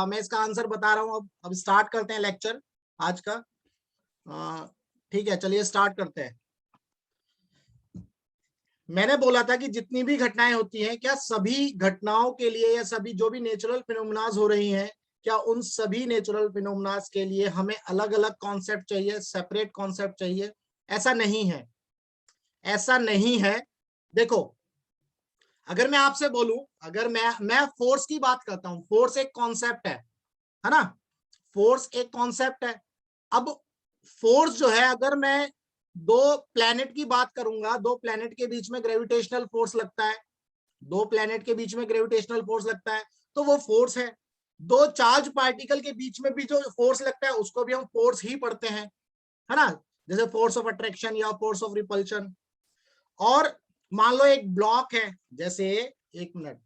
मैं इसका आंसर बता रहा हूँ। अब स्टार्ट करते हैं लेक्चर आज का। ठीक है, चलिए स्टार्ट करते हैं। मैंने बोला था कि जितनी भी घटनाएं होती हैं, क्या सभी घटनाओं के लिए या सभी जो भी नेचुरल फिनोमेनाज हो रही हैं, क्या उन सभी नेचुरल फिनोमेनाज के लिए हमें अलग अलग कॉन्सेप्ट चाहिए, सेपरेट कॉन्सेप्ट चाहिए? ऐसा नहीं है, ऐसा नहीं है। देखो, अगर मैं आपसे बोलूं, अगर मैं फोर्स की बात करता हूं, फोर्स एक कॉन्सेप्ट है ना? फोर्स एक कॉन्सेप्ट है। अब फोर्स जो है, अगर मैं दो प्लैनेट की बात करूंगा, दो प्लैनेट के बीच में ग्रेविटेशनल फोर्स लगता है, दो प्लैनेट के बीच में ग्रेविटेशनल फोर्स लगता है, तो वो फोर्स है। दो चार्ज पार्टिकल के बीच में भी जो फोर्स लगता है उसको भी हम फोर्स ही पढ़ते हैं, है ना? जैसे फोर्स ऑफ अट्रैक्शन या फोर्स ऑफ रिपल्शन। और मान लो एक ब्लॉक है, जैसे एक मिनट,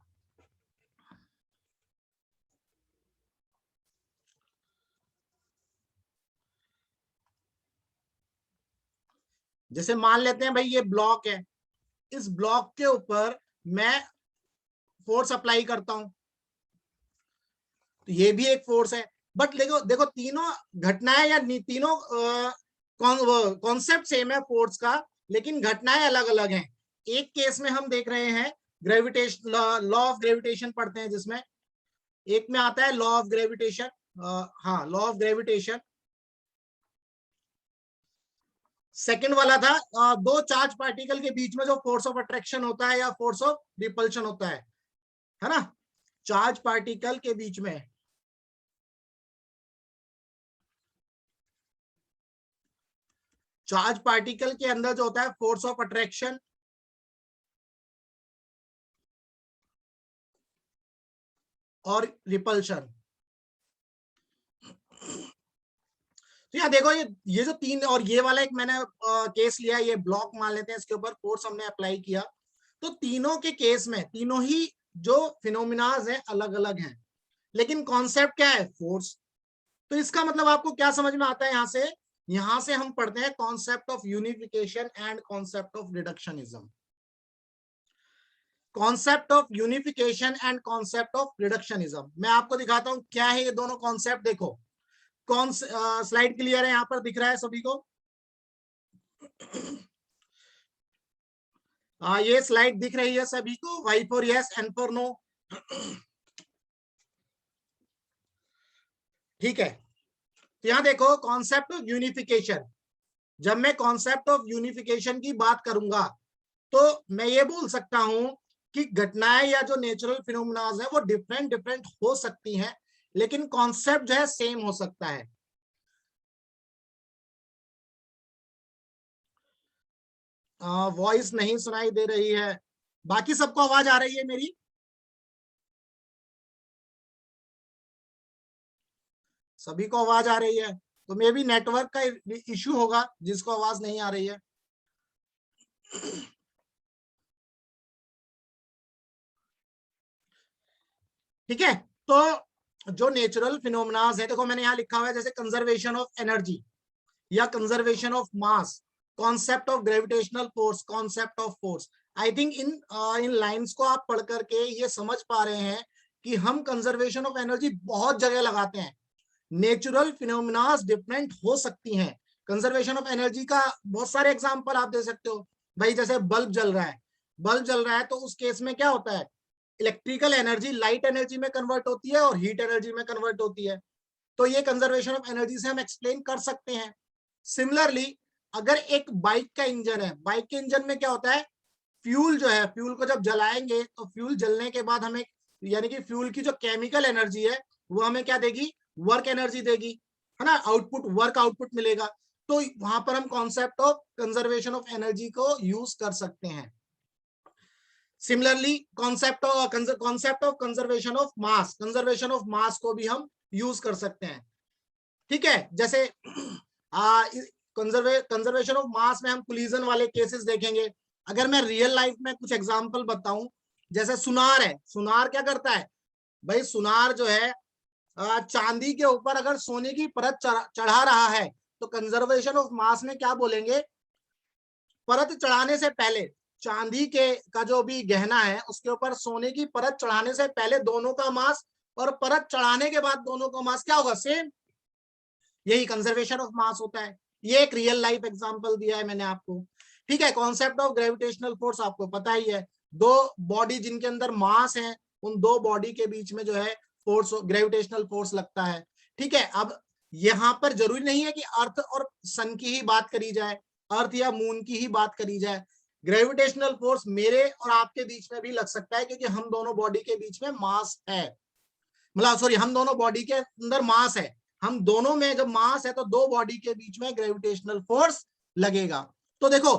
जैसे मान लेते हैं भाई ये ब्लॉक है, इस ब्लॉक के ऊपर मैं फोर्स अप्लाई करता हूं, तो ये भी एक फोर्स है। बट देखो देखो, तीनों घटनाएं या तीनों कॉन्सेप्ट सेम है फोर्स का, लेकिन घटनाएं अलग अलग हैं। एक केस में हम देख रहे हैं ग्रेविटेशन, लॉ ऑफ ग्रेविटेशन पढ़ते हैं, जिसमें एक में आता है लॉ ऑफ ग्रेविटेशन। हाँ, लॉ ऑफ ग्रेविटेशन। सेकंड वाला था दो चार्ज पार्टिकल के बीच में जो फोर्स ऑफ अट्रैक्शन होता है या फोर्स ऑफ रिपल्शन होता है ना? चार्ज पार्टिकल के बीच में, चार्ज पार्टिकल के अंदर जो होता है फोर्स ऑफ अट्रैक्शन और रिपल्शन। तो यहाँ देखो, ये जो तीन, और ये वाला एक मैंने केस लिया, ये ब्लॉक मान लेते हैं, इसके ऊपर फोर्स हमने अप्लाई किया। तो तीनों के केस में तीनों ही जो फिनोमिनाज है अलग अलग हैं, लेकिन कॉन्सेप्ट क्या है? फोर्स। तो इसका मतलब आपको क्या समझ में आता है? यहां से हम पढ़ते हैं concept of unification and concept of reductionism. Concept of unification and concept of reductionism, मैं आपको दिखाता हूं क्या है ये दोनों कॉन्सेप्ट। देखो, कौन स्लाइड क्लियर है? यहां पर दिख रहा है सभी को? ये स्लाइड दिख रही है सभी को? Y for yes, N for no. ठीक है, तो यहां देखो कॉन्सेप्ट ऑफ यूनिफिकेशन। जब मैं कॉन्सेप्ट ऑफ यूनिफिकेशन की बात करूंगा, तो मैं ये बोल सकता हूं कि घटनाएं या जो नेचुरल फिनोमेनाज है वो डिफरेंट डिफरेंट हो सकती हैं, लेकिन कॉन्सेप्ट जो है सेम हो सकता है। वॉइस नहीं सुनाई दे रही है, बाकी सबको आवाज आ रही है मेरी? सभी को आवाज आ रही है? तो मे बी नेटवर्क का इश्यू होगा जिसको आवाज नहीं आ रही है। ठीक है, तो जो नेचुरल फिनोमेनाज है, देखो मैंने यहां लिखा हुआ है, जैसे कंजर्वेशन ऑफ एनर्जी या conservation of mass, concept of gravitational force, concept of force. I think in lines को आप पढ़ करके ये समझ पा रहे हैं कि हम कंजर्वेशन ऑफ एनर्जी बहुत जगह लगाते हैं। नेचुरल फिनोमिनाज डिफरेंट हो सकती हैं। कंजर्वेशन ऑफ एनर्जी का बहुत सारे एग्जांपल आप दे सकते हो भाई, जैसे बल्ब जल रहा है, बल्ब जल रहा है तो उस केस में क्या होता है? इलेक्ट्रिकल एनर्जी लाइट एनर्जी में कन्वर्ट होती है और हीट एनर्जी में कन्वर्ट होती है। तो ये कंजर्वेशन ऑफ एनर्जी से हम एक्सप्लेन कर सकते हैं। सिमिलरली, अगर एक बाइक का इंजन है, बाइक के इंजन में क्या होता है? फ्यूल जो है, फ्यूल को जब जलाएंगे तो फ्यूल जलने के बाद हमें, यानी कि फ्यूल की जो केमिकल एनर्जी है वो हमें क्या देगी? वर्क एनर्जी देगी, है ना? आउटपुट, वर्क आउटपुट मिलेगा। तो वहां पर हम concept of conservation of energy को यूज कर सकते हैं। Similarly, concept of conservation of mass, conservation of mass को भी हम यूज कर सकते हैं। ठीक है, जैसे कंजर्वेशन ऑफ मास में हम कोलिजन वाले केसेस देखेंगे। अगर मैं रियल लाइफ में कुछ एग्जांपल बताऊं, जैसे सुनार है, सुनार क्या करता है भाई? सुनार जो है चांदी के ऊपर अगर सोने की परत चढ़ा रहा है, तो कंजर्वेशन ऑफ मास में क्या बोलेंगे? परत चढ़ाने से पहले, चांदी के का जो भी गहना है उसके ऊपर सोने की परत चढ़ाने से पहले दोनों का मास और परत चढ़ाने के बाद दोनों का मास क्या होगा, सेम। यही कंजर्वेशन ऑफ मास होता है। ये एक रियल लाइफ एग्जांपल दिया है मैंने आपको, ठीक है। कॉन्सेप्ट ऑफ ग्रेविटेशनल फोर्स आपको पता ही है, दो बॉडी जिनके अंदर मास है, उन दो बॉडी के बीच में जो है फोर्स, ग्रेविटेशनल फोर्स लगता है, ठीक है। अब यहां पर जरूरी नहीं है कि अर्थ और सन की ही बात करी जाए, अर्थ या मून की ही बात करी जाए। ग्रेविटेशनल फोर्स मेरे और आपके बीच में भी लग सकता है, क्योंकि हम दोनों बॉडी के बीच में मास है, मतलब सॉरी, हम दोनों बॉडी के अंदर मास है, हम दोनों में जब मास है तो दो बॉडी के बीच में ग्रेविटेशनल फोर्स लगेगा। तो देखो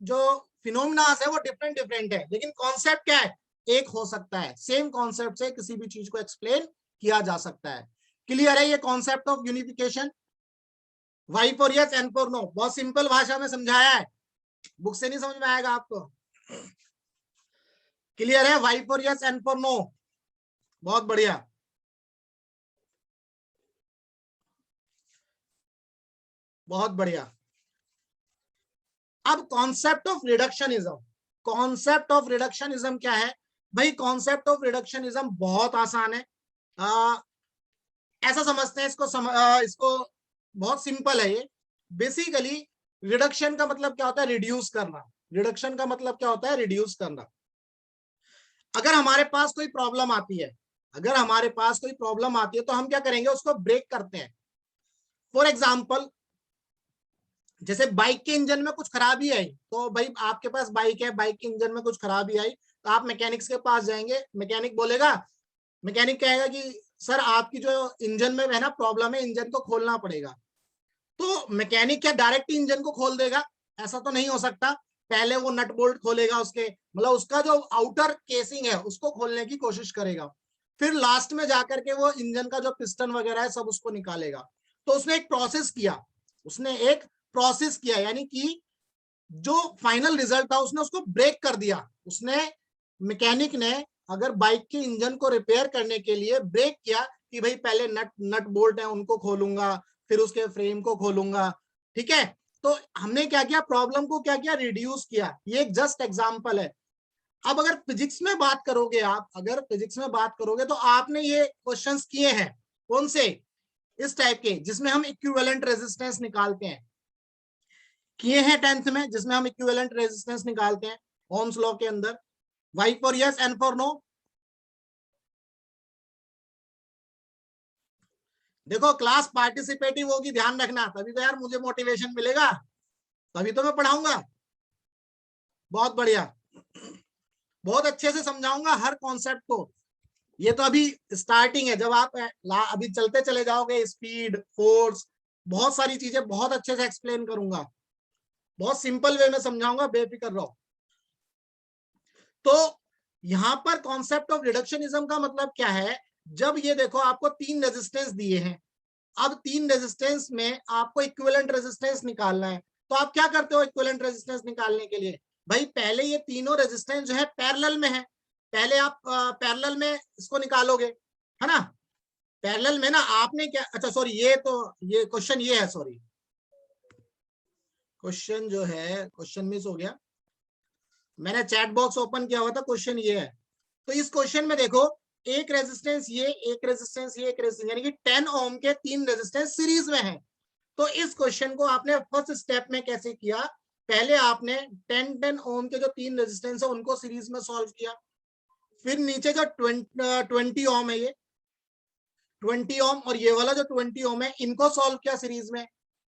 जो फिनोमिनास है वो डिफरेंट डिफरेंट है, लेकिन कॉन्सेप्ट क्या है, एक हो सकता है। सेम कॉन्सेप्ट से किसी भी चीज को एक्सप्लेन किया जा सकता है। क्लियर है ये concept of unification? Y for yes, N for no, बहुत सिंपल भाषा में समझाया है, बुक से नहीं समझ में आएगा आपको। क्लियर है? Y for yes, N for no, बहुत बढ़िया। बहुत बढ़िया। अब concept of reductionism, concept of reductionism क्या है भाई? कॉन्सेप्ट ऑफ रिडक्शनिज्म बहुत आसान है। ऐसा समझते हैं इसको, इसको बहुत सिंपल है ये। बेसिकली रिडक्शन का मतलब क्या होता है? रिड्यूस करना। रिडक्शन का मतलब क्या होता है? रिड्यूस करना। अगर हमारे पास कोई प्रॉब्लम आती है, अगर हमारे पास कोई प्रॉब्लम आती है तो हम क्या करेंगे? उसको ब्रेक करते हैं। फॉर एग्जाम्पल, जैसे बाइक के इंजन में कुछ खराबी आई, तो भाई आपके पास बाइक है, बाइक के इंजन में कुछ खराबी आई, तो आप मैकेनिक्स के पास जाएंगे, मैकेनिक बोलेगा, मैकेनिक कहेगा कि सर आपकी जो इंजन में है ना प्रॉब्लम है, इंजन को खोलना पड़ेगा। तो मैकेनिक क्या डायरेक्ट इंजन को खोल देगा? ऐसा तो नहीं हो सकता। पहले वो नट बोल्ट खोलेगा, उसके मतलब उसका जो आउटर केसिंग है उसको खोलने की कोशिश करेगा, फिर लास्ट में जाकर के वो इंजन का जो पिस्टन वगैरह है सब उसको निकालेगा। तो उसने एक प्रोसेस किया, उसने एक प्रोसेस किया, यानी कि जो फाइनल रिजल्ट था उसने उसको ब्रेक कर दिया। उसने, मैकेनिक ने अगर बाइक के इंजन को रिपेयर करने के लिए ब्रेक किया कि भाई पहले नट बोल्ट है उनको खोलूंगा, फिर उसके फ्रेम को खोलूंगा, ठीक है। तो हमने क्या किया? प्रॉब्लम को क्या किया? रिड्यूस किया। ये एक जस्ट एग्जांपल है। अब अगर फिजिक्स में बात करोगे आप, अगर फिजिक्स में बात करोगे तो आपने ये क्वेश्चंस किए हैं, कौन से? इस टाइप के, जिसमें हम इक्विवेलेंट रेजिस्टेंस निकालते हैं, किए हैं 10th में, जिसमें हम इक्विवेलेंट रेजिस्टेंस निकालते हैं ओम्स लॉ के अंदर। Y for yes, N for no. देखो क्लास पार्टिसिपेटिव होगी, ध्यान रखना, तभी तो यार मुझे मोटिवेशन मिलेगा, तभी तो मैं पढ़ाऊंगा। बहुत बढ़िया, बहुत अच्छे से समझाऊंगा हर कॉन्सेप्ट को। ये तो अभी स्टार्टिंग है, जब आप अभी चलते चले जाओगे, स्पीड, फोर्स, बहुत सारी चीजें बहुत अच्छे से एक्सप्लेन करूंगा, बहुत सिंपल वे में समझाऊंगा, बेफिक्र रहो। तो यहां पर कॉन्सेप्ट ऑफ रिडक्शनिज्म का मतलब क्या है? जब ये देखो आपको तीन रेजिस्टेंस दिए हैं, अब तीन रेजिस्टेंस में आपको इक्विवेलेंट रेजिस्टेंस निकालना है, तो आप क्या करते हो इक्विवेलेंट रेजिस्टेंस निकालने के लिए? भाई पहले ये तीनों रेजिस्टेंस जो है पैरेलल में है, पहले आप पैरेलल में इसको निकालोगे, है ना। पैरेलल में ना आपने क्या, अच्छा सॉरी, ये तो ये क्वेश्चन ये है, सॉरी, क्वेश्चन जो है, क्वेश्चन मिस हो गया, मैंने चैट बॉक्स ओपन किया हुआ था, क्वेश्चन ये है। तो इस क्वेश्चन में देखो, एक रेजिस्टेंस ये, एक रेजिस्टेंस ये, एक रेजिस्टेंस, यानी कि 10 ओम के तीन रेजिस्टेंस सीरीज में है। तो इस क्वेश्चन को आपने फर्स्ट स्टेप में कैसे किया? पहले आपने 10 ओम के जो तीन रेजिस्टेंस है उनको सीरीज में सॉल्व किया, फिर नीचे जो 20 ओम है, ये 20 ओम और ये वाला जो 20 ओम है, इनको सॉल्व किया सीरीज में।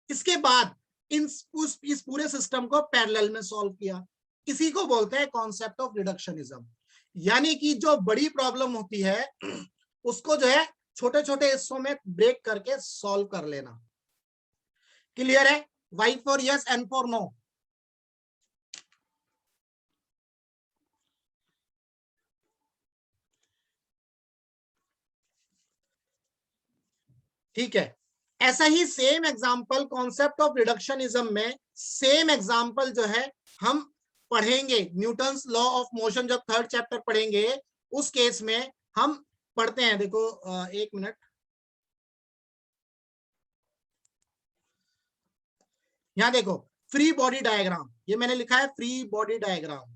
इसके बाद इस पूरे सिस्टम को पैरेलल में सॉल्व किया। इसी को बोलते हैं कॉन्सेप्ट ऑफ रिडक्शनिज्म, यानी कि जो बड़ी प्रॉब्लम होती है उसको जो है छोटे छोटे हिस्सों में ब्रेक करके सॉल्व कर लेना। क्लियर है? Y for yes, N for no. ठीक है, ऐसा ही same example concept of reductionism में, सेम एग्जांपल जो है हम पढ़ेंगे न्यूटन्स लॉ ऑफ मोशन, जब थर्ड चैप्टर पढ़ेंगे उस केस में हम पढ़ते हैं। देखो एक मिनट, यहां देखो फ्री बॉडी डायग्राम, ये मैंने लिखा है फ्री बॉडी डायग्राम।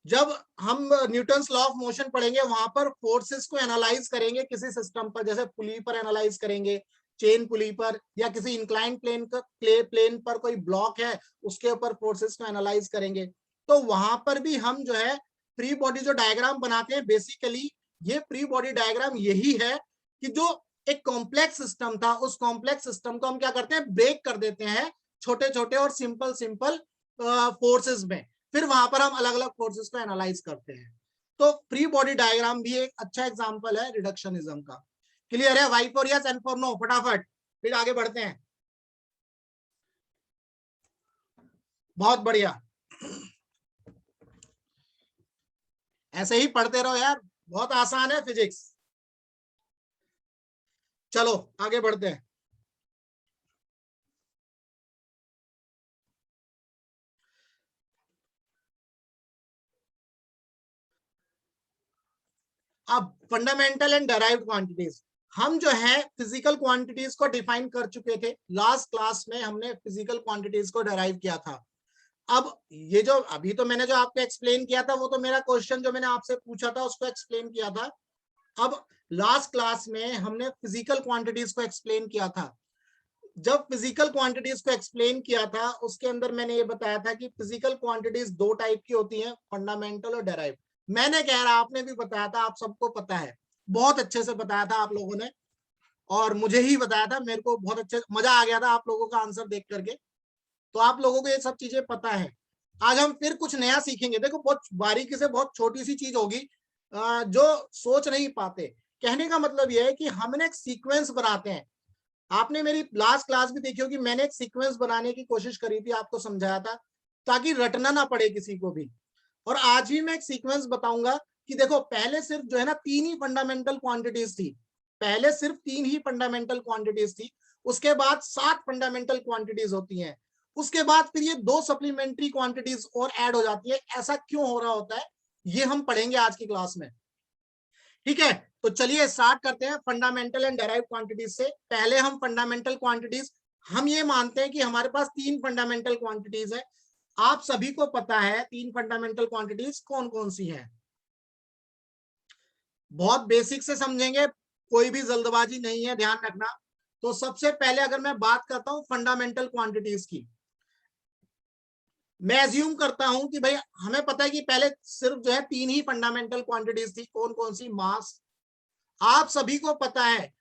जब हम न्यूटन्स लॉ ऑफ मोशन पढ़ेंगे वहां पर फोर्सेस को एनालाइज करेंगे किसी सिस्टम पर, जैसे पुली पर एनालाइज करेंगे, चेन पुली पर, या किसी इंक्लाइन प्लेन पर कोई ब्लॉक है उसके ऊपर फोर्सेस को एनालाइज करेंगे। तो वहां पर भी हम जो है फ्री बॉडी जो डायग्राम बनाते हैं, बेसिकली ये फ्री बॉडी डायग्राम यही है कि जो एक कॉम्प्लेक्स सिस्टम था उस कॉम्प्लेक्स सिस्टम को हम क्या करते हैं, ब्रेक कर देते हैं छोटे छोटे और सिंपल सिंपल फोर्सेस में, फिर वहां पर हम अलग अलग फोर्सेस को एनालाइज करते हैं। तो फ्री बॉडी डायग्राम भी एक अच्छा एग्जांपल है रिडक्शनिज्म का। क्लियर है? Y for yes, N for no, फटाफट फिर आगे बढ़ते हैं। बहुत बढ़िया, ऐसे ही पढ़ते रहो यार, बहुत आसान है फिजिक्स। चलो आगे बढ़ते हैं। अब फंडामेंटल एंड डेराइव्ड क्वांटिटीज, हम जो है फिजिकल क्वांटिटीज को डिफाइन कर चुके थे लास्ट क्लास में, हमने फिजिकल क्वांटिटीज को डेराइव किया था। अब ये जो अभी तो मैंने जो आपको एक्सप्लेन किया था वो तो मेरा क्वेश्चन जो मैंने आपसे पूछा था उसको एक्सप्लेन किया था। अब लास्ट क्लास में हमने फिजिकल क्वांटिटीज को एक्सप्लेन किया था। जब फिजिकल क्वांटिटीज को एक्सप्लेन किया था उसके अंदर मैंने ये बताया था कि फिजिकल क्वांटिटीज दो टाइप की होती हैं, फंडामेंटल और डेराइव। मैंने कह रहा, आपने भी बताया था, आप सबको पता है, बहुत अच्छे से बताया था आप लोगों ने, और मुझे ही बताया था, मेरे को बहुत अच्छे मजा आ गया था आप लोगों का आंसर देख करके। तो आप लोगों को ये सब चीजें पता है। आज हम फिर कुछ नया सीखेंगे। देखो बहुत बारीकी से, बहुत छोटी सी चीज होगी जो सोच नहीं पाते। कहने का मतलब यह है कि हमने एक सीक्वेंस बनाते हैं। आपने मेरी लास्ट क्लास भी देखी होगी, मैंने एक सीक्वेंस बनाने की कोशिश करी थी, आपको समझाया था ताकि रटना ना पड़े किसी को भी। और आज भी मैं एक सीक्वेंस बताऊंगा कि देखो पहले सिर्फ जो है ना तीन ही फंडामेंटल क्वांटिटीज थी, पहले सिर्फ तीन ही फंडामेंटल क्वांटिटीज थी, उसके बाद 7 फंडामेंटल क्वांटिटीज होती हैं, उसके बाद फिर ये 2 सप्लीमेंट्री क्वांटिटीज और ऐड हो जाती है। ऐसा क्यों हो रहा होता है ये हम पढ़ेंगे आज की क्लास में। ठीक है, तो चलिए स्टार्ट करते हैं फंडामेंटल एंड डेराइव क्वांटिटीज से। पहले हम फंडामेंटल क्वांटिटीज, हम ये मानते हैं कि हमारे पास 3 फंडामेंटल क्वांटिटीज है। आप सभी को पता है 3 फंडामेंटल क्वांटिटीज कौन कौन सी हैं। बहुत बेसिक से समझेंगे, कोई भी जल्दबाजी नहीं है, ध्यान रखना। तो सबसे पहले अगर मैं बात करता हूं फंडामेंटल क्वांटिटीज की, मैं एज्यूम करता हूं कि भाई हमें पता है कि पहले सिर्फ जो है 3 ही फंडामेंटल क्वांटिटीज थी, कौन कौन सी? मास, आप सभी को पता है,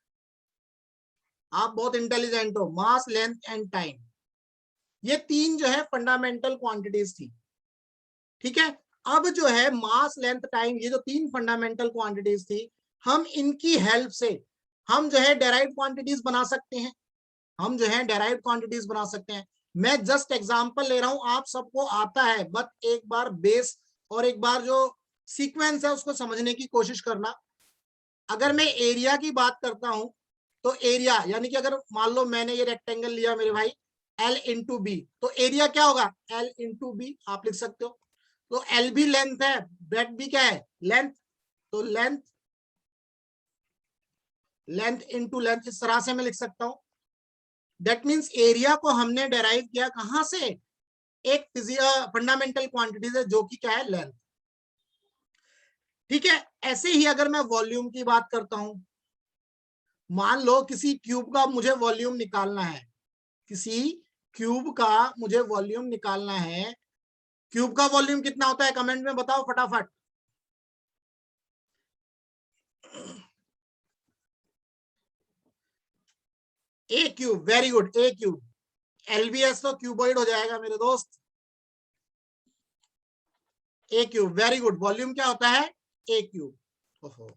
आप बहुत इंटेलिजेंट हो, मास, लेंथ एंड टाइम, ये 3 जो है फंडामेंटल क्वांटिटीज थी। ठीक है, अब जो है मास, लेंथ, टाइम, ये जो 3 फंडामेंटल क्वांटिटीज थी, हम इनकी हेल्प से हम जो है डेराइव्ड क्वांटिटीज बना सकते हैं। हम जो है डेराइव्ड क्वांटिटीज बना सकते हैं। मैं जस्ट एग्जांपल ले रहा हूं, आप सबको आता है, बट एक बार बेस और एक बार जो सीक्वेंस है उसको समझने की कोशिश करना। अगर मैं एरिया की बात करता हूं तो एरिया यानी कि अगर मान लो मैंने ये रेक्टेंगल लिया मेरे भाई L इंटू बी, तो एरिया क्या होगा? L इंटू बी आप लिख सकते हो। तो L भी लेंथ है, ब्रेड भी क्या है? लेंथ। तो लेंथ, लेंथ इंटू लेंथ, इस तरह से मैं लिख सकता हूं। दैट मीन्स एरिया को हमने डेराइव किया कहां से? एक फंडामेंटल क्वांटिटीज है जो कि क्या है? लेंथ। ठीक है, ऐसे ही अगर मैं वॉल्यूम की बात करता हूं, मान लो किसी क्यूब का मुझे वॉल्यूम निकालना है, किसी क्यूब का मुझे वॉल्यूम निकालना है। क्यूब का वॉल्यूम कितना होता है? कमेंट में बताओ फटाफट। ए क्यूब, वेरी गुड, ए क्यूब। एलबीएस तो क्यूबॉइड हो जाएगा मेरे दोस्त। ए क्यूब, वेरी गुड। वॉल्यूम क्या होता है? ए क्यूब। ओहो,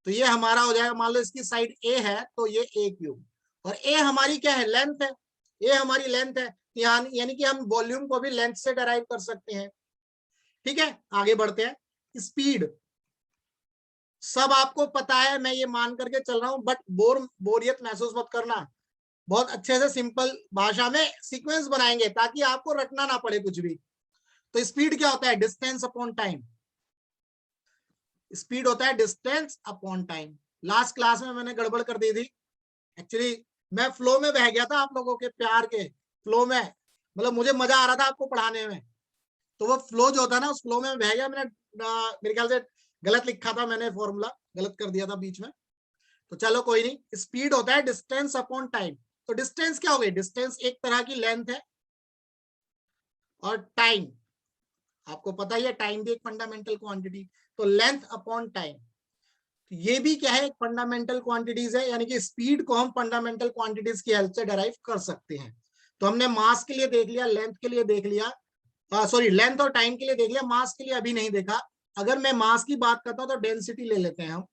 तो ये हमारा हो जाएगा, मान लो इसकी साइड ए है तो ये ए क्यूब, और ए हमारी क्या है? लेंथ है। ए हमारी लेंथ है, यानी कि हम वॉल्यूम को भी लेंथ से डराइव कर सकते हैं। ठीक है, आगे बढ़ते हैं। स्पीड सब आपको पता है, मैं ये मान करके चल रहा हूं, बट बोरियत महसूस मत करना। बहुत अच्छे से सिंपल भाषा में सीक्वेंस बनाएंगे ताकि आपको रटना ना पड़े कुछ भी। तो स्पीड क्या होता है? Distance upon time. स्पीड होता है distance upon time. Last class में मैंने गड़बड़ कर दी थी, एक्चुअली मैं फ्लो में बह गया था, आप लोगों के प्यार के फ्लो में, मतलब मुझे मजा आ रहा था आपको पढ़ाने में। तो वो फ्लो जो होता है ना, उस फ्लो में बह गया। मैंने मेरे ख्याल से गलत लिखा था, मैंने फॉर्मूला गलत कर दिया था बीच में, तो चलो कोई नहीं। स्पीड होता है डिस्टेंस अपॉन टाइम। तो डिस्टेंस क्या हो गई? डिस्टेंस एक तरह की लेंथ है, और टाइम आपको पता ही है, टाइम भी एक फंडामेंटल क्वांटिटी। तो लेंथ अपॉन टाइम, ये भी क्या है? एक फंडामेंटल क्वांटिटीज है, यानी कि स्पीड को हम फंडामेंटल क्वांटिटीज की हेल्प से डिराइव कर सकते हैं। तो हमने मास के लिए देख लिया, लेंथ के लिए देख लिया, सॉरी लेंथ और टाइम के लिए देख लिया, मास के लिए अभी नहीं देखा। अगर मैं मास की बात करता हूं तो डेंसिटी ले लेते हैं हम।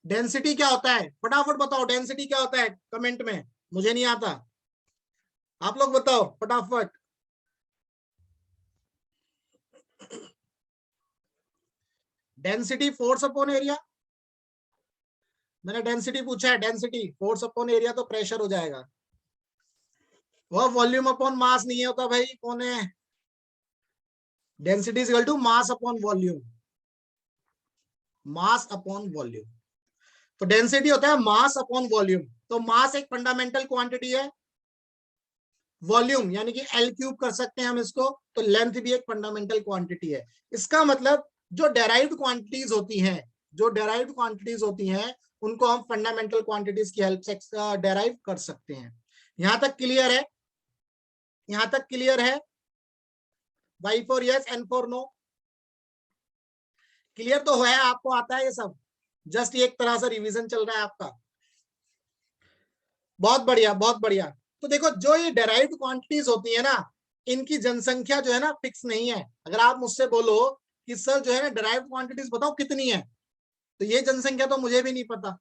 डेंसिटी क्या होता है? फटाफट बताओ, डेंसिटी क्या होता है? कमेंट में, मुझे नहीं आता, आप लोग बताओ फटाफट। Density force upon area. मैंने डेंसिटी पूछा है, डेंसिटी फोर्स अपॉन एरिया तो प्रेशर हो जाएगा। वह वॉल्यूम अपॉन मास नहीं होता भाई, कौन है? Density is equal to mass upon volume, mass upon volume. तो डेंसिटी होता है मास अपॉन वॉल्यूम। तो मास एक फंडामेंटल क्वांटिटी है, वॉल्यूम यानी कि एल क्यूब कर सकते हैं हम इसको, तो लेंथ भी एक फंडामेंटल क्वांटिटी है। इसका मतलब जो डेराइव्ड क्वांटिटीज होती हैं, जो डेराइव्ड क्वांटिटीज होती हैं, उनको हम फंडामेंटल क्वांटिटीज की हेल्प से डेराइव कर सकते हैं। यहां तक क्लियर है? यहां तक क्लियर है? Y for yes, N for no. Clear तो है? आपको आता है ये सब? जस्ट एक तरह से रिवीजन चल रहा है आपका। बहुत बढ़िया, बहुत बढ़िया। तो देखो, जो ये डेराइव्ड क्वांटिटीज होती है ना, इनकी जनसंख्या जो है ना फिक्स नहीं है। अगर आप मुझसे बोलो कि सर जो है ना डेराइव्ड क्वांटिटीज बताओ कितनी है, तो ये जनसंख्या तो मुझे भी नहीं पता।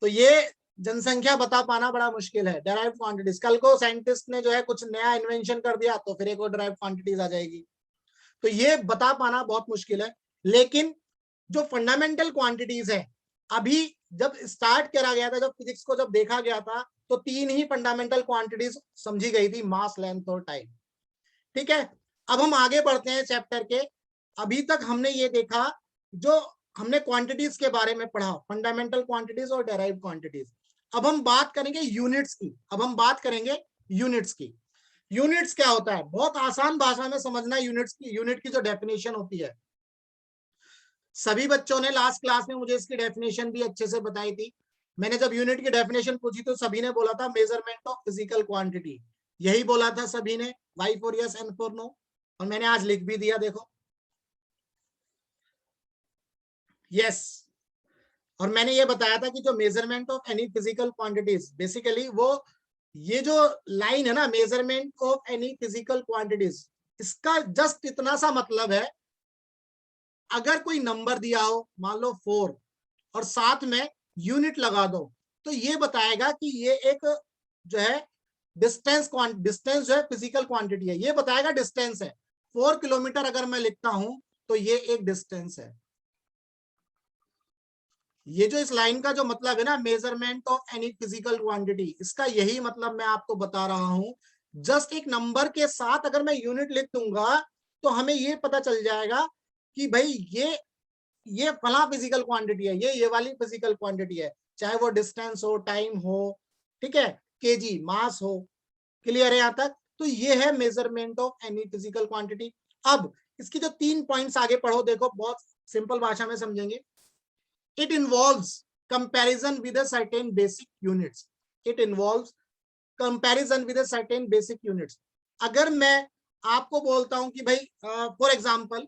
तो ये जनसंख्या बता पाना बड़ा मुश्किल है डेराइव्ड क्वांटिटीज। कल को साइंटिस्ट ने जो है कुछ नया इन्वेंशन कर दिया तो फिर एक और डेराइव्ड क्वांटिटीज आ जाएगी। तो ये बता पाना बहुत मुश्किल है। लेकिन जो फंडामेंटल क्वांटिटीज है, अभी जब स्टार्ट करा गया था, जब फिजिक्स को जब देखा गया था, तो तीन ही फंडामेंटल क्वांटिटीज समझी गई थी, मास, लेंथ और टाइम। ठीक है, अब हम आगे बढ़ते हैं चैप्टर के। अभी तक हमने ये देखा, जो हमने क्वांटिटीज के बारे में पढ़ा, फंडामेंटल क्वांटिटीज और डेराइव्ड क्वांटिटीज। अब हम बात करेंगे यूनिट्स की। अब हम बात करेंगे यूनिट्स की। यूनिट्स क्या होता है? बहुत आसान भाषा में समझना यूनिट्स की। यूनिट की जो डेफिनेशन होती है, सभी बच्चों ने लास्ट क्लास में मुझे इसकी डेफिनेशन भी अच्छे से बताई थी। मैंने जब यूनिट की डेफिनेशन पूछी तो सभी ने बोला था मेजरमेंट ऑफ फिजिकल क्वांटिटी, यही बोला था सभी ने, Y for yes, N for no. और मैंने आज लिख भी दिया, देखो, यस। और मैंने ये बताया था कि जो measurement of any physical quantities, basically वो ये जो लाइन है ना, measurement of any physical quantities, इसका जस्ट इतना सा मतलब है, अगर कोई नंबर दिया हो, मान लो 4, और साथ में यूनिट लगा दो, तो ये बताएगा कि ये एक जो है डिस्टेंस डिस्टेंस जो है फिजिकल क्वांटिटी है, ये बताएगा डिस्टेंस है। 4 किलोमीटर अगर मैं लिखता हूं तो ये एक डिस्टेंस है। ये जो इस लाइन का जो मतलब है ना, measurement of any physical quantity, इसका यही मतलब मैं आपको बता रहा हूं। जस्ट एक नंबर के साथ अगर मैं यूनिट लिख दूंगा तो हमें ये पता चल जाएगा कि भाई ये फला फिजिकल क्वांटिटी है, ये वाली फिजिकल क्वांटिटी है, चाहे वो डिस्टेंस हो, टाइम हो, ठीक है, केजी, मास हो। क्लियर है यहां तक? तो ये है measurement of any physical quantity. अब इसकी जो 3 पॉइंट्स आगे पढ़ो, देखो बहुत सिंपल भाषा में समझेंगे। It involves comparison with a certain basic units. It involves comparison with a certain basic units. अगर मैं आपको बोलता हूं कि भाई फॉर एग्जांपल,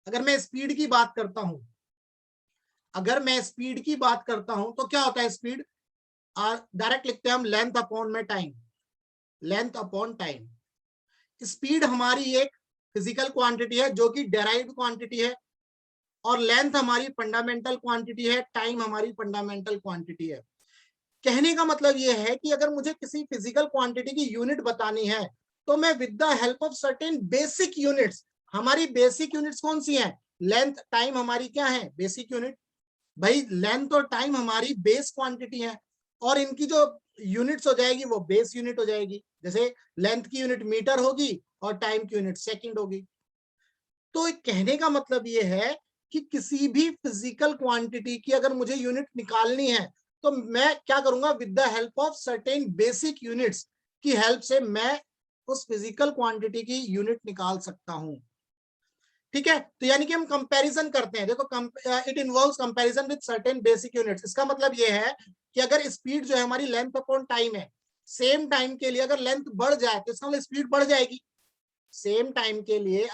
अगर मैं स्पीड की बात करता हूं, अगर मैं स्पीड की बात करता हूं तो क्या होता है स्पीड? डायरेक्ट लिखते हैं हम लेंथ अपॉन में time, length upon time. Speed हमारी एक फिजिकल क्वांटिटी है जो कि डेराइव्ड क्वांटिटी है, और लेंथ हमारी फंडामेंटल क्वांटिटी है, टाइम हमारी फंडामेंटल क्वांटिटी है। कहने का मतलब यह है कि अगर मुझे किसी फिजिकल क्वांटिटी की यूनिट बतानी है तो मैं with the help of certain basic units, हमारी बेसिक यूनिट्स कौन सी हैं? लेंथ, टाइम हमारी क्या है? Basic unit. भाई लेंथ और टाइम हमारी बेस क्वांटिटी है, और इनकी जो यूनिट्स हो जाएगी वो बेस यूनिट हो जाएगी। जैसे लेंथ की यूनिट मीटर होगी और टाइम की यूनिट सेकंड होगी। तो कहने का मतलब ये है कि किसी भी फिजिकल क्वांटिटी की अगर मुझे यूनिट निकालनी है तो मैं क्या करूंगा? With the help of certain basic units की हेल्प से मैं उस फिजिकल क्वांटिटी की यूनिट निकाल सकता हूं। ठीक है, तो यानी कि हम कंपैरिजन करते हैं। देखो, it involves comparison with certain basic units. इसका मतलब ये है कि अगर स्पीड जो है हमारी लेंथ अपॉन टाइम है, सेम टाइम के लिए अगर लेंथ बढ़ जाए तो इसका मतलब स्पीड बढ़ जाएगी। सेम टाइम के लिए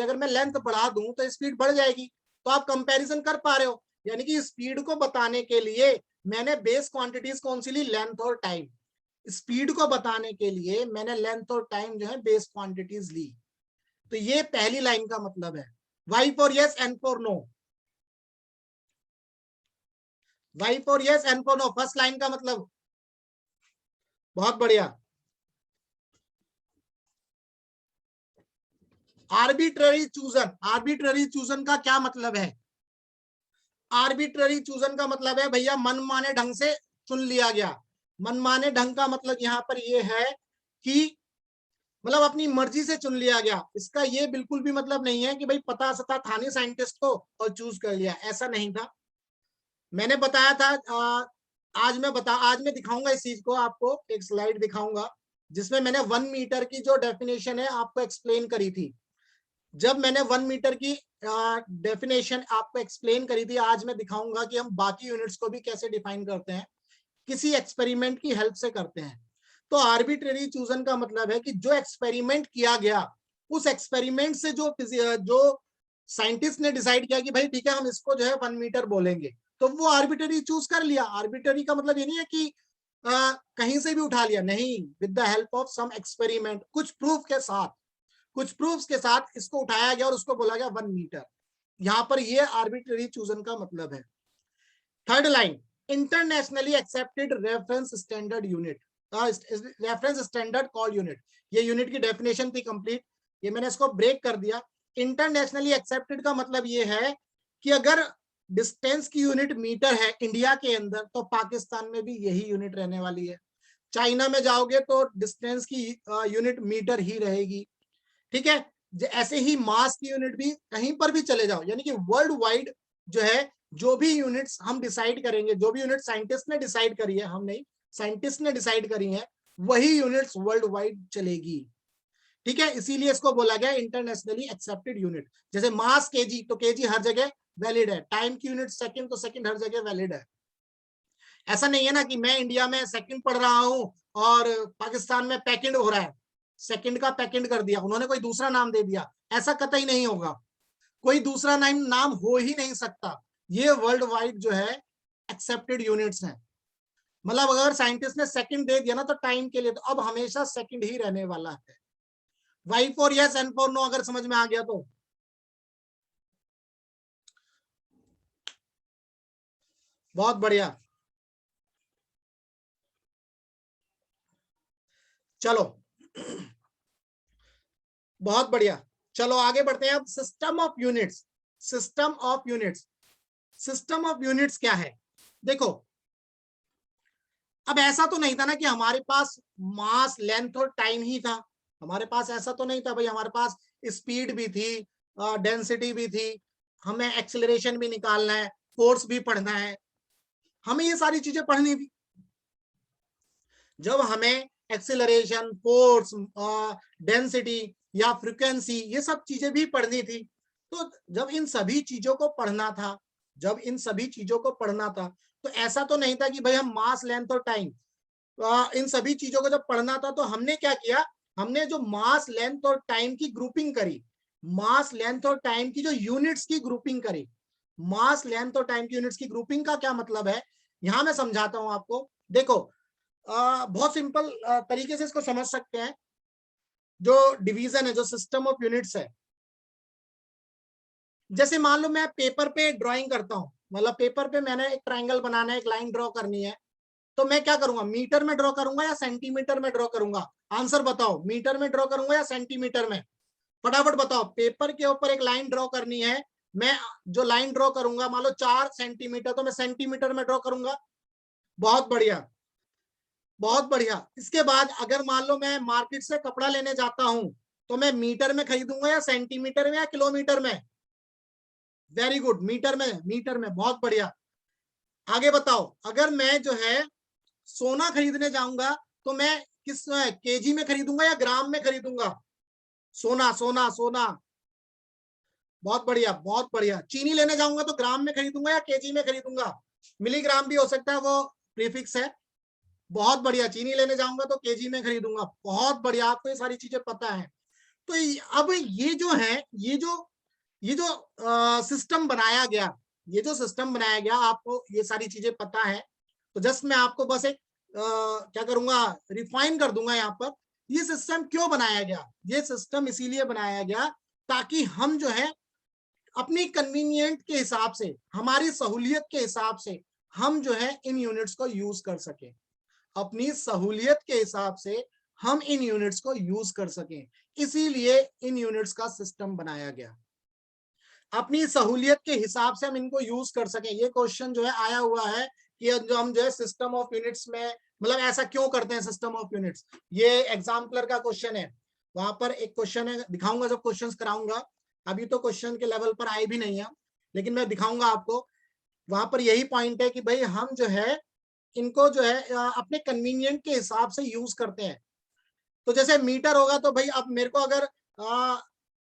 अगर मैं लेंथ बढ़ा दूं तो स्पीड बढ़ जाएगी। तो आप कंपैरिजन कर पा रहे हो, यानी कि स्पीड को बताने के लिए मैंने बेस क्वांटिटीज कौन सी ली, लेंथ और टाइम। स्पीड को बताने के लिए मैंने लेंथ और टाइम जो है बेस क्वांटिटीज ली। तो ये पहली लाइन का मतलब है। Y for yes, N for no. Y for yes, N for no, first line का मतलब। बहुत बढ़िया। आर्बिट्ररी चूजन का क्या मतलब है? आर्बिट्ररी चूजन का मतलब है भैया मनमाने ढंग से चुन लिया गया। मनमाने ढंग का मतलब यहां पर ये है कि मतलब अपनी मर्जी से चुन लिया गया। इसका ये बिल्कुल भी मतलब नहीं है कि भाई पता सता था नहीं साइंटिस्ट को और चूज कर लिया, ऐसा नहीं था। मैंने बताया था, आज मैं दिखाऊंगा इस चीज को, आपको एक स्लाइड दिखाऊंगा जिसमें मैंने 1 मीटर की जो डेफिनेशन है आपको एक्सप्लेन करी थी। जब मैंने 1 मीटर की डेफिनेशन आपको एक्सप्लेन करी थी, आज मैं दिखाऊंगा कि हम बाकी यूनिट्स को भी कैसे डिफाइन करते हैं, किसी एक्सपेरिमेंट की हेल्प से करते हैं। तो आर्बिट्रेरी चूजन का मतलब है कि जो एक्सपेरिमेंट किया गया, उस एक्सपेरिमेंट से जो साइंटिस्ट ने डिसाइड किया कि भाई ठीक है हम इसको जो है 1 मीटर बोलेंगे, तो वो आर्बिट्रेरी चूज कर लिया। आर्बिट्रेरी का मतलब ये नहीं है कि कहीं से भी उठा लिया, नहीं, with the help of some experiment, कुछ प्रूफ्स के साथ इसको उठाया गया और उसको बोला गया 1 मीटर। यहां पर ये आर्बिट्रेरी चूजन का मतलब है। Third line, internationally accepted reference standard unit, reference standard called unit. ये यूनिट की डेफिनेशन थी कंप्लीट, ये मैंने इसको ब्रेक कर दिया। इंटरनेशनली एक्सेप्टेड का मतलब ये है कि अगर डिस्टेंस की यूनिट मीटर है इंडिया के अंदर, तो पाकिस्तान में भी यही यूनिट रहने वाली है। चाइना में जाओगे तो डिस्टेंस की यूनिट मीटर ही रहेगी। ठीक है, ऐसे ही मास की यूनिट भी कहीं पर भी चले जाओ, यानी कि वर्ल्ड वाइड जो है, जो भी यूनिट्स हम डिसाइड करेंगे, जो भी यूनिट साइंटिस्ट ने डिसाइड करी है, हम नहीं, साइंटिस्ट ने डिसाइड करी है, वही यूनिट्स वर्ल्ड वाइड चलेगी। ठीक है, इसीलिए इसको बोला गया इंटरनेशनली एक्सेप्टेड यूनिट। जैसे मास केजी, तो केजी हर जगह वैलिड है। टाइम की यूनिट सेकंड, तो सेकंड हर जगह वैलिड है। ऐसा नहीं है ना कि मैं इंडिया में सेकंड पढ़ रहा हूं और पाकिस्तान में पैकेंड हो रहा है, सेकंड का पैकेंड कर दिया, उन्होंने कोई दूसरा नाम दे दिया, ऐसा कतई नहीं होगा। कोई दूसरा नाम हो ही नहीं सकता। ये वर्ल्ड वाइड जो है एक्सेप्टेड यूनिट्स हैं। मतलब अगर साइंटिस्ट ने सेकंड दे दिया ना तो टाइम के लिए, तो अब हमेशा सेकंड ही रहने वाला है। Y for yes, N for no अगर समझ में आ गया तो बहुत बढ़िया। चलो बहुत बढ़िया, चलो आगे बढ़ते हैं। अब system of units. System of units, system of units क्या है? देखो, अब ऐसा तो नहीं था ना कि हमारे पास मास, लेंथ और टाइम ही था। हमारे पास ऐसा तो नहीं था भाई, हमारे पास स्पीड भी थी, डेंसिटी भी थी, हमें एक्सेलरेशन भी निकालना है, फोर्स भी पढ़ना है, हमें ये सारी चीजें पढ़नी थी। जब हमें एक्सेलरेशन, फोर्स, डेंसिटी या फ्रीक्वेंसी, ये सब चीजें भी पढ़नी थी, तो जब इन सभी चीजों को पढ़ना था, तो ऐसा तो नहीं था कि भाई हम मास, लेंथ और टाइम, इन सभी चीजों को जब पढ़ना था तो हमने क्या किया, हमने जो मास, लेंथ और टाइम की ग्रुपिंग करी, मास, लेंथ और टाइम की जो यूनिट्स की ग्रुपिंग करी। मास, लेंथ और टाइम की यूनिट्स की ग्रुपिंग का क्या मतलब है, यहां मैं समझाता हूं आपको। देखो, बहुत सिंपल तरीके से इसको समझ सकते हैं। जो डिवीजन है, जो सिस्टम ऑफ यूनिट्स है, जैसे मान लो मैं पेपर पे ड्राइंग करता हूं, मतलब पेपर पे मैंने एक ट्राइंगल बनाना है, एक लाइन ड्रॉ करनी है, तो मैं क्या करूंगा, मीटर में ड्रॉ करूंगा या सेंटीमीटर में ड्रॉ करूंगा? आंसर बताओ, मीटर में ड्रॉ करूंगा या सेंटीमीटर में? फटाफट बताओ। पेपर के ऊपर एक लाइन ड्रॉ करनी है, मैं जो लाइन ड्रॉ करूंगा मान लो 4 सेंटीमीटर, तो मैं सेंटीमीटर में ड्रॉ करूंगा। बहुत बढ़िया, बहुत बढ़िया। इसके बाद अगर मान लो मैं मार्केट से कपड़ा लेने जाता हूं, तो मैं मीटर में खरीदूंगा या सेंटीमीटर में या किलोमीटर में? वेरी गुड, मीटर में, मीटर में, बहुत बढ़िया। आगे बताओ, अगर मैं जो है सोना खरीदने जाऊंगा, तो मैं किस केजी में खरीदूंगा या ग्राम में खरीदूंगा? सोना सोना सोना, बहुत बढ़िया बहुत बढ़िया। चीनी लेने जाऊंगा तो ग्राम में खरीदूंगा या केजी में खरीदूंगा? मिलीग्राम भी हो सकता है, वो प्रीफिक्स है। बहुत बढ़िया, चीनी लेने जाऊंगा तो केजी में खरीदूंगा। बहुत बढ़िया, आपको ये सारी चीजें पता है। तो अब ये जो है, ये जो सिस्टम बनाया गया, ये जो सिस्टम बनाया गया, आपको ये सारी चीजें पता है। तो जस्ट मैं आपको बस एक क्या करूंगा, रिफाइन कर दूंगा यहाँ पर। ये सिस्टम क्यों बनाया गया? ये सिस्टम इसीलिए बनाया गया ताकि हम जो है अपनी कन्वीनियंट के हिसाब से, हमारी सहूलियत के हिसाब से हम जो है इन यूनिट्स को यूज कर सके। अपनी सहूलियत के हिसाब से हम इन यूनिट्स को यूज कर सकें, इसीलिए इन यूनिट्स का सिस्टम बनाया गया। अपनी सहूलियत के हिसाब से हम इनको यूज कर सकें। ये क्वेश्चन जो है आया हुआ है कि जो हम जो है सिस्टम ऑफ यूनिट्स में, मतलब ऐसा क्यों करते हैं सिस्टम ऑफ यूनिट्स, ये एग्जाम्पलर का क्वेश्चन है। वहां पर एक क्वेश्चन है, दिखाऊंगा जब क्वेश्चंस कराऊंगा। अभी तो क्वेश्चन के लेवल पर आए भी नहीं है, लेकिन मैं दिखाऊंगा आपको। वहां पर यही पॉइंट है कि भाई हम जो है इनको जो है अपने कन्वीनियंट के हिसाब से यूज करते हैं। तो जैसे मीटर होगा, तो भाई अब मेरे को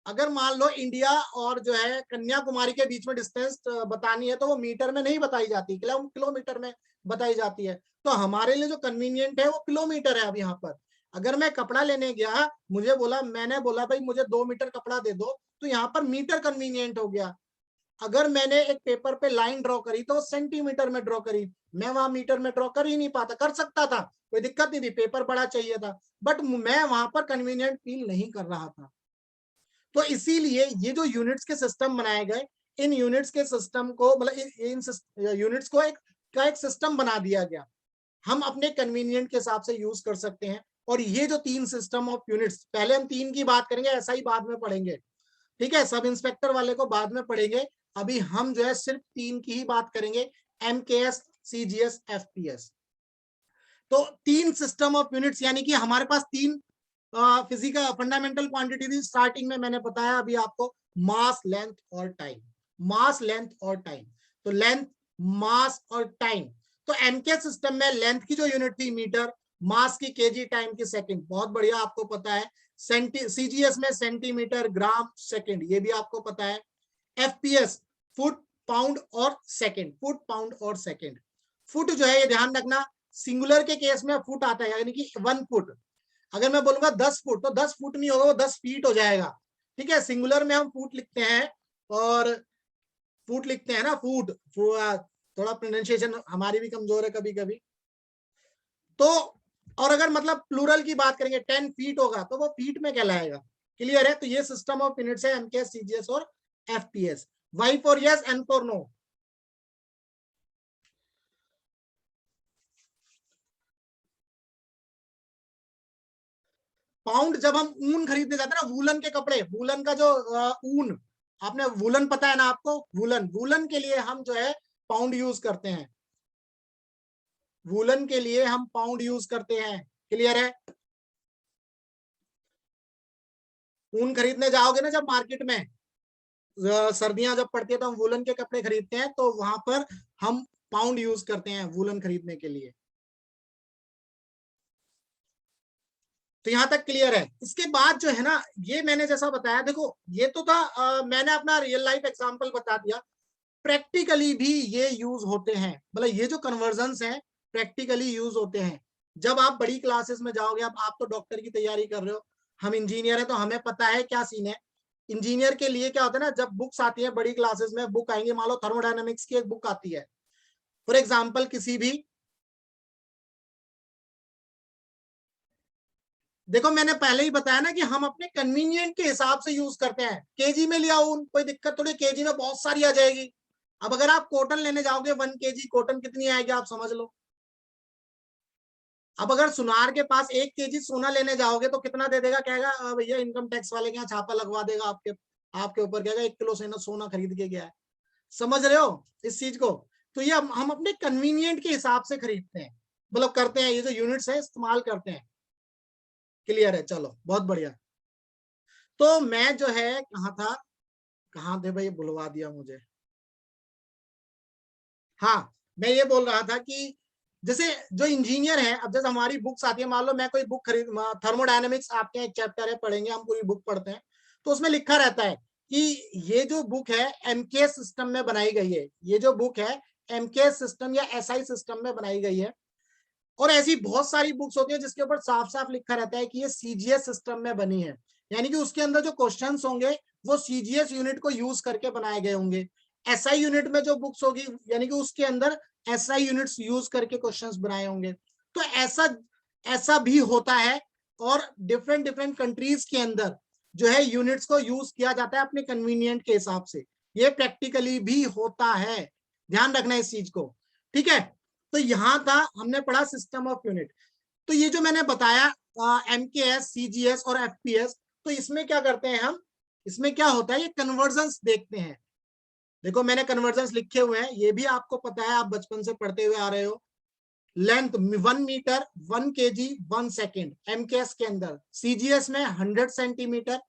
अगर मान लो इंडिया और जो है कन्याकुमारी के बीच में डिस्टेंस बतानी है, तो वो मीटर में नहीं बताई जाती, किलोमीटर में बताई जाती है। तो हमारे लिए जो कन्वीनियंट है वो किलोमीटर है। अब यहाँ पर अगर मैं कपड़ा लेने गया, मैंने बोला भाई मुझे 2 मीटर कपड़ा दे दो, तो यहाँ पर मीटर कन्वीनियंट हो गया। अगर मैंने एक पेपर पे लाइन ड्रॉ करी तो सेंटीमीटर में ड्रॉ करी, मैं वहां मीटर में ड्रॉ कर ही नहीं पाता। कर सकता था, कोई दिक्कत नहीं थी, पेपर बड़ा चाहिए था, बट मैं वहां पर कन्वीनियंट फील नहीं कर रहा था। तो इसीलिए ये जो यूनिट्स के सिस्टम बनाए गए, इन यूनिट्स के सिस्टम को, मतलब इन यूनिट्स को एक सिस्टम बना दिया गया। हम अपने कन्वीनियंट के हिसाब से यूज कर सकते हैं। और ये जो 3 सिस्टम ऑफ यूनिट्स, पहले हम 3 की बात करेंगे, ऐसा ही बाद में पढ़ेंगे, ठीक है। सब इंस्पेक्टर वाले को बाद में पढ़ेंगे, अभी हम जो है सिर्फ 3 की ही बात करेंगे, MKS, CGS, FPS। तो 3 सिस्टम ऑफ यूनिट्स, यानी कि हमारे पास 3 फिजिकल फंडामेंटल क्वांटिटी थी। स्टार्टिंग में मैंने बताया अभी आपको, मास, लेंथ और टाइम। मास, लेंथ और टाइम। तो लेंथ, मास और टाइम। तो एमके सिस्टम में लेंथ की जो यूनिट थी मीटर, मास की केजी, टाइम की सेकंड। बहुत बढ़िया, आपको पता है। सीजीएस में सेंटीमीटर, ग्राम, सेकंड, ये भी आपको पता है। एफपीएस, फुट, पाउंड और सेकंड। फुट, पाउंड और सेकंड। फुट जो है, ये ध्यान रखना, सिंगुलर के केस में फुट आता है, यानी कि 1 फुट। अगर मैं बोलूंगा 10 फुट, तो 10 फुट नहीं होगा, वो 10 फीट हो जाएगा, ठीक है। सिंगुलर में हम फुट लिखते हैं, और फुट लिखते हैं ना, फूड। थोड़ा प्रोनाउंसिएशन हमारी भी कमजोर है कभी कभी। तो और अगर मतलब प्लूरल की बात करेंगे, 10 फीट होगा, तो वो फीट में कहलाएगा। क्लियर है? तो ये सिस्टम ऑफ यूनिट्स है, एमकेएस, सीजीएस और FPS. Y for yes, N for no. Pound, जब हम ऊन खरीदने जाते हैं ना, वूलन के कपड़े, वूलन का जो ऊन, आपने वूलन पता है ना आपको, वूलन, वूलन के लिए हम जो है पाउंड यूज करते हैं। वूलन के लिए हम पाउंड यूज करते हैं। क्लियर है? ऊन खरीदने जाओगे ना जब मार्केट में, सर्दियां जब पड़ती है तो हम वूलन के कपड़े खरीदते हैं, तो वहां पर हम पाउंड यूज करते हैं वूलन खरीदने के लिए। तो यहां तक क्लियर है? इसके बाद जो है ना, ये मैंने जैसा बताया, देखो ये तो था मैंने अपना रियल लाइफ एग्जांपल बता दिया। प्रैक्टिकली भी ये यूज होते हैं, मतलब ये जो कन्वर्जन्स हैं प्रैक्टिकली यूज होते हैं। जब आप बड़ी क्लासेस में जाओगे, अब आप तो डॉक्टर की तैयारी कर रहे हो, हम इंजीनियर है, तो हमें पता है क्या सीन है। इंजीनियर के लिए क्या होता है ना, जब बुक्स आती है बड़ी क्लासेस में, बुक आएंगे, मान लो थर्मोडायनेमिक्स की एक बुक आती है फॉर एग्जाम्पल, किसी भी, देखो मैंने पहले ही बताया ना कि हम अपने कन्वीनियंट के हिसाब से यूज करते हैं। केजी में लिया ऊन, कोई दिक्कत थोड़ी, केजी में बहुत सारी आ जाएगी। अब अगर आप कॉटन लेने जाओगे, 1 kg कॉटन कितनी आएगी आप समझ लो। अब अगर सुनार के पास 1 kg सोना लेने जाओगे, तो कितना दे देगा, कहेगा भैया इनकम टैक्स वाले के यहाँ छापा लगवा देगा आपके आपके ऊपर, कहेगा 1 किलो सोना खरीद के गया है। समझ रहे हो इस चीज को? तो ये हम अपने कन्वीनियंट के हिसाब से खरीदते हैं, मतलब करते हैं, ये जो यूनिट्स है इस्तेमाल करते हैं। क्लियर है? चलो बहुत बढ़िया। तो मैं जो है कहाँ था, कहाँ थे भाई, बुलवा दिया मुझे। हाँ, मैं ये बोल रहा था कि जैसे जो इंजीनियर है, अब जैसे हमारी बुक्स आती है, मान लो मैं कोई बुक खरीद, थर्मोडायनेमिक्स आपके एक चैप्टर है, पढ़ेंगे हम, पूरी बुक पढ़ते हैं, तो उसमें लिखा रहता है कि ये जो बुक है एमकेएस सिस्टम में बनाई गई है, ये जो बुक है एमकेएस सिस्टम या एसआई सिस्टम में बनाई गई है। और ऐसी बहुत सारी बुक्स होती है जिसके ऊपर साफ साफ लिखा रहता है कि ये सीजीएस सिस्टम में बनी है, यानी कि उसके अंदर जो क्वेश्चंस होंगे वो सीजीएस यूनिट को यूज करके बनाए गए होंगे। एसआई यूनिट में जो बुक्स होगी यानी कि उसके अंदर एसआई यूनिट्स यूज करके क्वेश्चंस बनाए होंगे। तो ऐसा ऐसा भी होता है, और डिफरेंट डिफरेंट कंट्रीज के अंदर जो है यूनिट्स को यूज किया जाता है अपने कन्वीनियंट के हिसाब से। ये प्रैक्टिकली भी होता है, ध्यान रखना इस चीज को, ठीक है। तो यहां था, हमने पढ़ा सिस्टम ऑफ यूनिट। तो ये जो मैंने बताया एमकेएस, सीजीएस और एफपीएस, तो इसमें क्या करते हैं हम, इसमें क्या होता है, ये कन्वर्जन्स देखते हैं। देखो मैंने कन्वर्जन्स लिखे हुए हैं, ये भी आपको पता है, आप बचपन से पढ़ते हुए आ रहे हो। Length 1 metre 1 KG 1 second MKS के अंदर, सीजीएस में 100 centimetre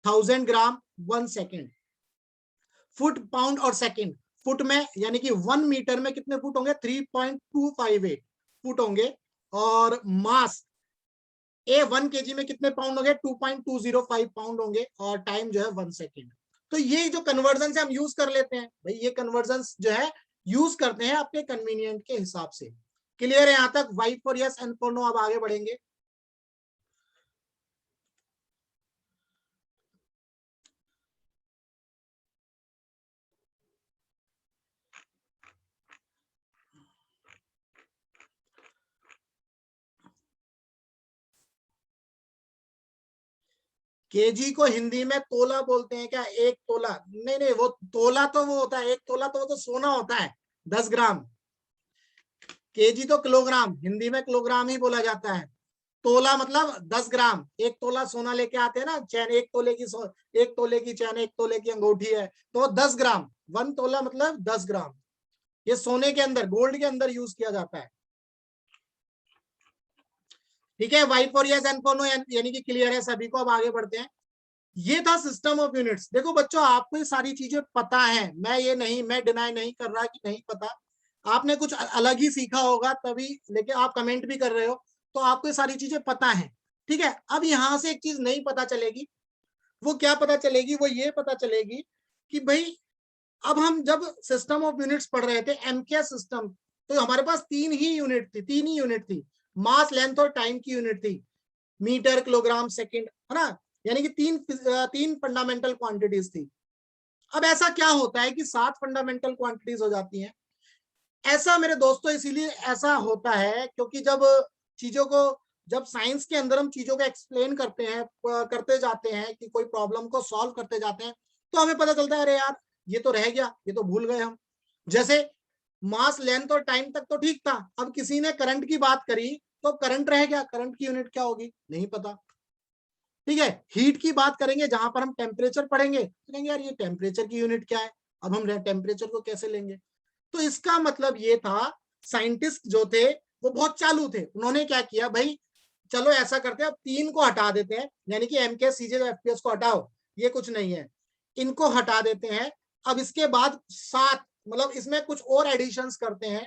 1000 gram 1 second. Foot, pound और सेकेंड, फुट में यानी कि 1 मीटर में कितने फुट होंगे, 3.258 फुट होंगे। और मास ए 1 केजी में कितने पाउंड होंगे, 2.205 पाउंड होंगे। और टाइम जो है 1 सेकेंड। तो ये जो कन्वर्जन से हम यूज कर लेते हैं भाई, ये कन्वर्जन जो है यूज करते हैं अपने कन्वीनियंट के हिसाब से। क्लियर है यहां तक, Y for yes, N for no. अब आगे बढ़ेंगे। केजी को हिंदी में तोला बोलते हैं क्या, एक तोला? नहीं नहीं, वो तोला तो वो होता है, एक तोला तो वो तो सोना होता है, 10 ग्राम। केजी तो किलोग्राम, हिंदी में किलोग्राम ही बोला जाता है। तोला मतलब 10 ग्राम। एक तोला सोना लेके आते हैं ना, चैन, एक तोले की एक तोले की चैन, एक तोले की अंगूठी है, तो वो 10 ग्राम। 1 तोला मतलब 10 ग्राम। ये सोने के अंदर, गोल्ड के अंदर यूज किया जाता है। ठीक है, Y for yes, N for no, यानी कि क्लियर है सभी को। अब आगे बढ़ते हैं। ये था सिस्टम ऑफ यूनिट्स। देखो बच्चों, आपको ये सारी चीजें पता है, मैं डिनाई नहीं कर रहा कि नहीं पता। आपने कुछ अलग ही सीखा होगा तभी, लेकिन आप कमेंट भी कर रहे हो, तो आपको ये सारी चीजें पता है। ठीक है, अब यहां से एक चीज नहीं पता चलेगी। वो क्या पता चलेगी, वो ये पता चलेगी कि भाई, अब हम जब सिस्टम ऑफ यूनिट्स पढ़ रहे थे, एमकेएस सिस्टम, तो हमारे पास तीन ही यूनिट थी। मास, लेंथ और टाइम की यूनिट थी, मीटर, किलोग्राम, सेकंड, है ना। यानी कि तीन फंडामेंटल क्वांटिटीज थी। अब ऐसा क्या होता है कि 7 फंडामेंटल क्वांटिटीज हो जाती हैं। ऐसा मेरे दोस्तों इसीलिए ऐसा होता है क्योंकि चीजों को जब साइंस के अंदर हम चीजों को एक्सप्लेन करते हैं, करते जाते हैं, कि कोई प्रॉब्लम को सॉल्व करते जाते हैं, तो हमें पता चलता है अरे यार ये तो रह गया, ये तो भूल गए हम। जैसे मास, लेंथ और टाइम तक तो ठीक था, अब किसी ने करंट की बात करी तो करंट रह गया, करंट की यूनिट क्या होगी नहीं पता। ठीक है, हीट की बात करेंगे, जहां पर हम टेम्परेचर पढ़ेंगे तो कहेंगे यार ये टेम्परेचर की यूनिट क्या है, अब हम टेम्परेचर को कैसे लेंगे। तो इसका मतलब ये था, साइंटिस्ट जो थे वो बहुत चालू थे। उन्होंने क्या किया भाई, चलो ऐसा करते हैं, अब 3 को हटा देते हैं, यानी कि एमके, सीजे, एफपीएस को हटाओ, ये कुछ नहीं है, इनको हटा देते हैं। अब इसके बाद 7, मतलब इसमें कुछ और एडिशंस करते हैं।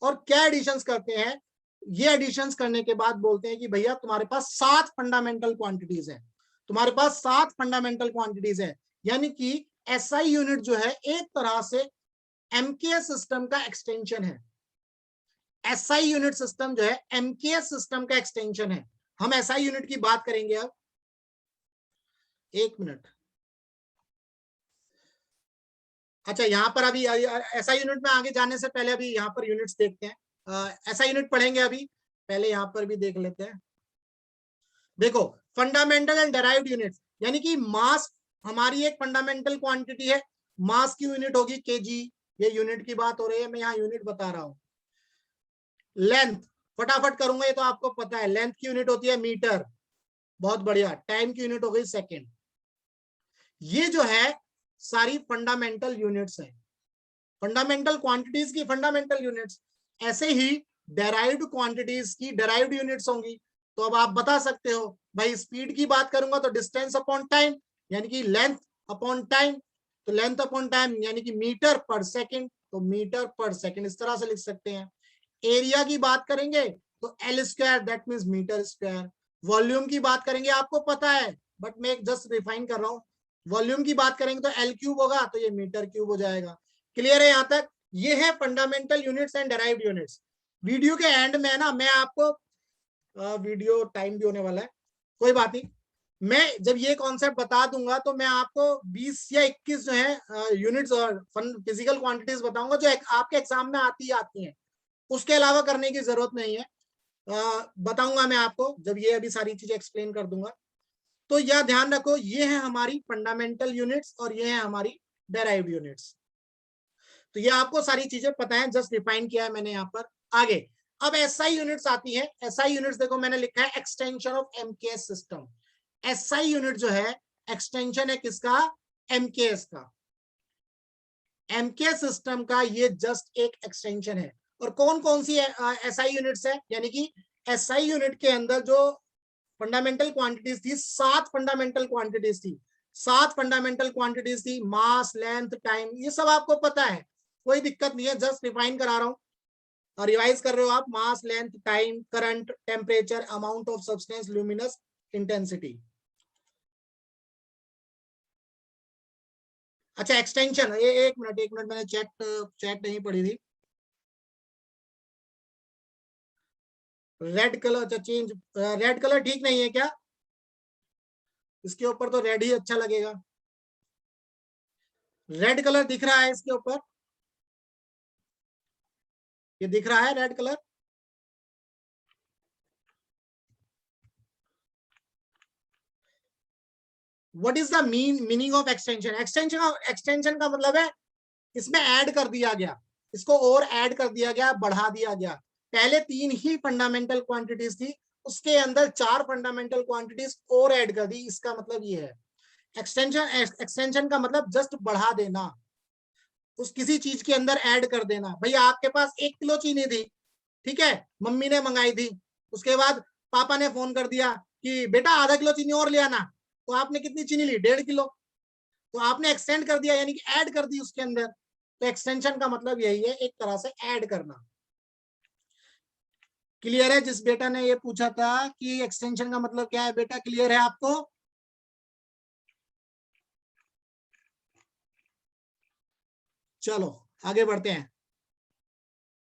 और क्या एडिशंस करते हैं, ये एडिशंस करने के बाद बोलते हैं कि भैया तुम्हारे पास 7 फंडामेंटल क्वांटिटीज है, तुम्हारे पास 7 फंडामेंटल क्वांटिटीज है। यानी कि एसआई यूनिट जो है एक तरह से एमकेएस सिस्टम का एक्सटेंशन है। एसआई यूनिट सिस्टम जो है एमकेएस सिस्टम का एक्सटेंशन है। हम एसआई यूनिट की बात करेंगे अब, एक मिनट। अच्छा, यहां पर अभी एसआई यूनिट में आगे जाने से पहले अभी यहां पर यूनिट्स देखते हैं। एसआई यूनिट पढ़ेंगे अभी, पहले यहां पर भी देख लेते हैं। देखो, फंडामेंटल एंड डेराइव्ड यूनिट्स, यानी कि मास हमारी एक फंडामेंटल क्वांटिटी है, मास की यूनिट होगी केजी, ये यूनिट की बात हो रही है, मैं यहाँ यूनिट बता रहा हूं। लेंथ फटाफट करूंगा, ये तो आपको पता है, लेंथ की यूनिट होती है मीटर, बहुत बढ़िया। टाइम की यूनिट हो गई सेकेंड। ये जो है सारी फंडामेंटल यूनिट्स है, फंडामेंटल क्वांटिटीज की फंडामेंटल यूनिट्स। ऐसे ही डेराइव्ड क्वांटिटीज की डेराइव्ड यूनिट्स होंगी। तो अब आप बता सकते हो भाई, स्पीड की बात करूंगा तो डिस्टेंस अपॉन टाइम, यानी कि लेंथ अपॉन टाइम। तो लेंथ अपॉन टाइम यानी कि मीटर पर सेकंड, तो मीटर पर सेकंड इस तरह से लिख सकते हैं। एरिया की बात करेंगे तो L square, that means metre square. Volume की बात करेंगे, आपको पता है बट मैं जस्ट रिफाइन कर रहा हूं। वॉल्यूम की बात करेंगे तो एल क्यूब होगा, तो ये मीटर क्यूब हो जाएगा। क्लियर है यहां तक? ये है fundamental units and derived units. Video के एंड में ना मैं आपको वीडियो टाइम भी होने वाला है, कोई बात नहीं, मैं जब ये कॉन्सेप्ट बता दूंगा तो मैं आपको 20 या 21 जो है यूनिट्स और फिजिकल क्वांटिटीज बताऊंगा जो आपके एग्जाम में आती हैं। उसके अलावा करने की जरूरत नहीं है, बताऊंगा मैं आपको जब ये अभी सारी चीजें एक्सप्लेन कर दूंगा। तो यह ध्यान रखो, ये है हमारी फंडामेंटल यूनिट्स और ये है हमारी डेराइव्ड यूनिट्स। तो ये आपको सारी चीजें पता है, जस्ट डिफाइन किया है मैंने यहाँ पर। आगे अब एसआई यूनिट्स आती है। एसआई यूनिट्स देखो मैंने लिखा है extension of MKS system. SI unit जो है एक्सटेंशन है किसका? एमकेएस का। एमकेएस सिस्टम का ये जस्ट एक एक्सटेंशन है। और कौन कौन सी एसआई यूनिट्स है? यानी कि एसआई यूनिट के अंदर जो फंडामेंटल क्वांटिटीज थी, 7 फंडामेंटल क्वांटिटीज थी। 7 फंडामेंटल क्वांटिटीज थी, मास, लेंथ, टाइम, ये सब आपको पता है, कोई दिक्कत नहीं है, जस्ट डिफाइन करा रहा हूं और रिवाइज कर रहे हो आप। Mass, length, time, current, temperature, amount of substance, luminous intensity. अच्छा एक्सटेंशन, एक मिनट मैंने चैट नहीं पढ़ी थी। रेड कलर, अच्छा चेंज, रेड कलर ठीक नहीं है क्या? इसके ऊपर तो रेड ही अच्छा लगेगा। रेड कलर दिख रहा है इसके ऊपर, ये दिख रहा है red colour. What is the meaning of extension? Extension का मतलब है इसमें ऐड कर दिया गया, इसको और ऐड कर दिया गया, बढ़ा दिया गया। पहले 3 ही फंडामेंटल क्वांटिटीज थी, उसके अंदर 4 फंडामेंटल क्वांटिटीज और ऐड कर दी, इसका मतलब ये है एक्सटेंशन। एक्सटेंशन का मतलब जस्ट बढ़ा देना, उस किसी चीज के अंदर ऐड कर देना। भैया आपके पास 1 किलो चीनी थी, ठीक है, मम्मी ने मंगाई थी, उसके बाद पापा ने फोन कर दिया कि बेटा आधा किलो चीनी और ले आना, तो आपने कितनी चीनी ली? 1.5 किलो। तो आपने एक्सटेंड कर दिया, यानी कि ऐड कर दी उसके अंदर। तो एक्सटेंशन का मतलब यही है, एक तरह से ऐड करना। क्लियर है? जिस बेटा ने ये पूछा था कि एक्सटेंशन का मतलब क्या है, बेटा क्लियर है आपको? चलो आगे बढ़ते हैं।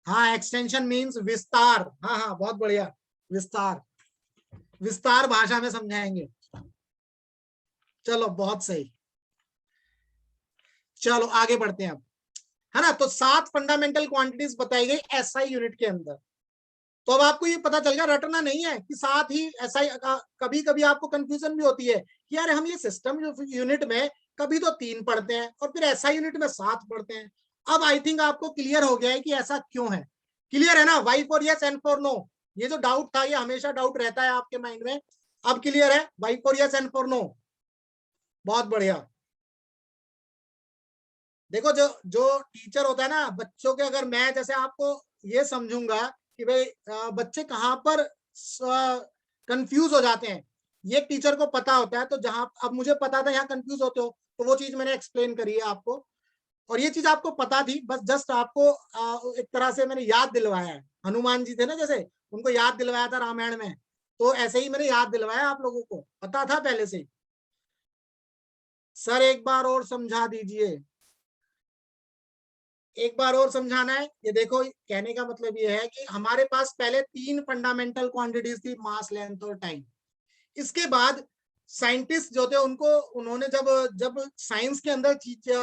हाँ, एक्सटेंशन मींस विस्तार। हाँ हाँ बहुत बढ़िया, विस्तार, विस्तार भाषा में समझाएंगे। चलो बहुत सही, चलो आगे बढ़ते हैं अब, है ना। तो 7 फंडामेंटल क्वांटिटीज बताई गई एसआई यूनिट के अंदर। तो अब आपको ये पता चल गया, रटना नहीं है कि साथ ही एसआई। कभी कभी आपको कंफ्यूजन भी होती है कि यार हम ये सिस्टम यूनिट में कभी तो 3 पढ़ते हैं और फिर एसआई यूनिट में 7 पढ़ते हैं। अब आई थिंक आपको क्लियर हो गया है कि ऐसा क्यों है। क्लियर है ना? Y for yes, N for no. ये जो डाउट था, ये हमेशा डाउट रहता है आपके माइंड में, अब क्लियर है? Y for yes, N for no. बहुत बढ़िया। देखो जो जो टीचर होता है ना, बच्चों के, अगर मैं जैसे आपको ये समझूंगा कि भाई बच्चे कहाँ पर कंफ्यूज हो जाते हैं, ये एक टीचर को पता होता है। तो जहां अब मुझे पता था यहाँ कंफ्यूज होते हो, तो वो चीज मैंने एक्सप्लेन करी है आपको, और ये चीज आपको पता थी, बस जस्ट आपको एक तरह से मैंने याद दिलवाया है। हनुमान जी थे ना, जैसे उनको याद दिलवाया था रामायण में, तो ऐसे ही मैंने याद दिलवाया, आप लोगों को पता था पहले से। सर एक बार और समझा दीजिए, एक बार और समझाना है। ये देखो, कहने का मतलब ये है कि हमारे पास पहले 3 फंडामेंटल क्वांटिटीज थी, मास, लेंथ और टाइम। इसके बाद साइंटिस्ट जो थे उनको, उन्होंने जब जब साइंस के अंदर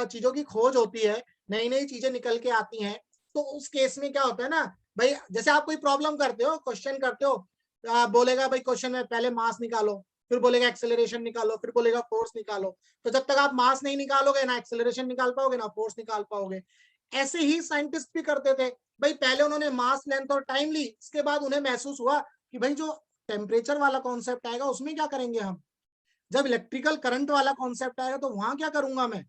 चीजों की खोज होती है, नई नई चीजें निकल के आती हैं, तो उस केस में क्या होता है ना भाई, जैसे आप कोई प्रॉब्लम करते हो, क्वेश्चन करते हो, बोलेगा भाई क्वेश्चन में पहले मास निकालो, फिर बोलेगा एक्सेलरेशन निकालो, फिर बोलेगा फोर्स निकालो। तो जब तक आप मास नहीं निकालोगे, ना एक्सेलरेशन निकाल पाओगे, ना फोर्स निकाल पाओगे। ऐसे ही साइंटिस्ट भी करते थे भाई, पहले उन्होंने मास, लेंथ और टाइम ली, इसके बाद उन्हें महसूस हुआ कि भाई जो टेम्परेचर वाला कॉन्सेप्ट आएगा उसमें क्या करेंगे हम, जब इलेक्ट्रिकल करंट वाला कॉन्सेप्ट आएगा तो वहां क्या करूंगा मैं,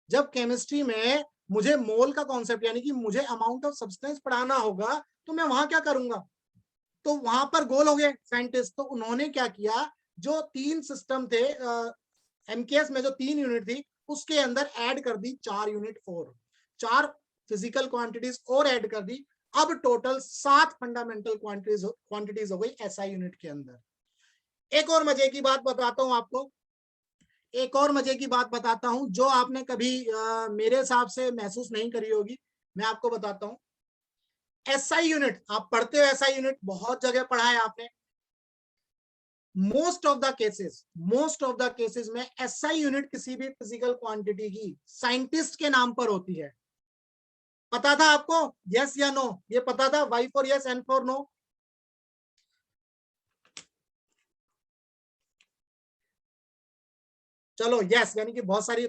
जब केमिस्ट्री में मुझे मोल का कॉन्सेप्ट यानी कि मुझे अमाउंट ऑफ सब्सटेंस पढ़ाना होगा, तो मैं वहां क्या करूंगा। तो वहां पर गोल हो गए साइंटिस्ट। तो उन्होंने क्या किया, जो 3 सिस्टम थे एमकेएस में, जो 3 यूनिट थी, उसके अंदर ऐड कर दी 4 यूनिट और 4 फिजिकल क्वांटिटीज और ऐड कर दी, अब टोटल 7 फंडामेंटल क्वांटिटीज हो गई एसआई यूनिट के अंदर। एक और मजे की बात बताता हूं आपको, एक और मजे की बात बताता हूं जो आपने कभी मेरे हिसाब से महसूस नहीं करी होगी, मैं आपको बताता हूं। एसआई यूनिट आप पढ़ते हो, एसआई यूनिट बहुत जगह पढ़ा है आपने। मोस्ट ऑफ द केसेस में एसआई यूनिट किसी भी फिजिकल क्वांटिटी की साइंटिस्ट के नाम पर होती है। पता था आपको? यस या नो? ये पता था? Y for yes, N for no? चलो यस, यानी कि बहुत सारे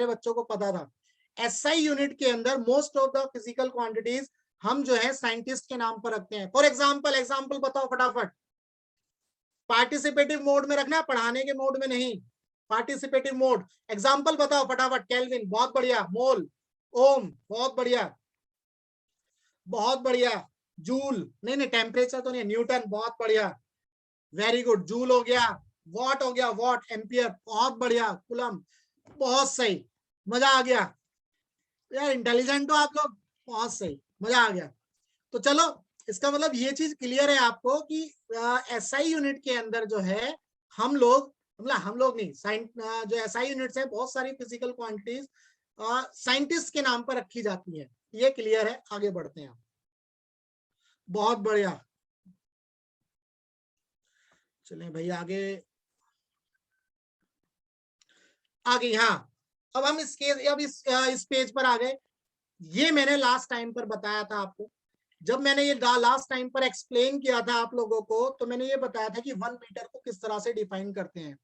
बच्चों को पता था। एसआई यूनिट के अंदर most of the physical quantities हम जो है साइंटिस्ट के नाम पर रखते हैं। फॉर एग्जाम्पल बताओ फटाफट। पार्टिसिपेटिव मोड में रखना है, पढ़ाने के मोड में नहीं। Participative mode. एग्जाम्पल बताओ फटाफट। केल्विन बहुत बढ़िया, मोल, ओम बहुत बढ़िया, बहुत बढ़िया, जूल नहीं नहीं टेम्परेचर तो नहीं, न्यूटन बहुत बढ़िया, वेरी गुड, जूल हो गया, वॉट हो गया, वॉट, एम्पियर बहुत बढ़िया, कुलम बहुत सही, मजा आ गया यार, इंटेलिजेंट हो आप लोग, बहुत सही, मजा आ गया। तो चलो, इसका मतलब ये चीज क्लियर है आपको कि एसआई यूनिट के अंदर जो है हम लोग, मतलब हम लोग नहीं, जो एसआई यूनिट्स है बहुत सारी फिजिकल क्वांटिटीज साइंटिस्ट के नाम पर रखी जाती है। ये क्लियर है, आगे बढ़ते हैं। बहुत बढ़िया, चलें भाई आगे। आगे हाँ, अब हम इस पेज पर आ गए। ये मैंने लास्ट टाइम पर बताया था आपको, जब मैंने ये लास्ट टाइम पर एक्सप्लेन किया था आप लोगों को, तो मैंने ये बताया था कि 1 मीटर को किस तरह से डिफाइन करते हैं।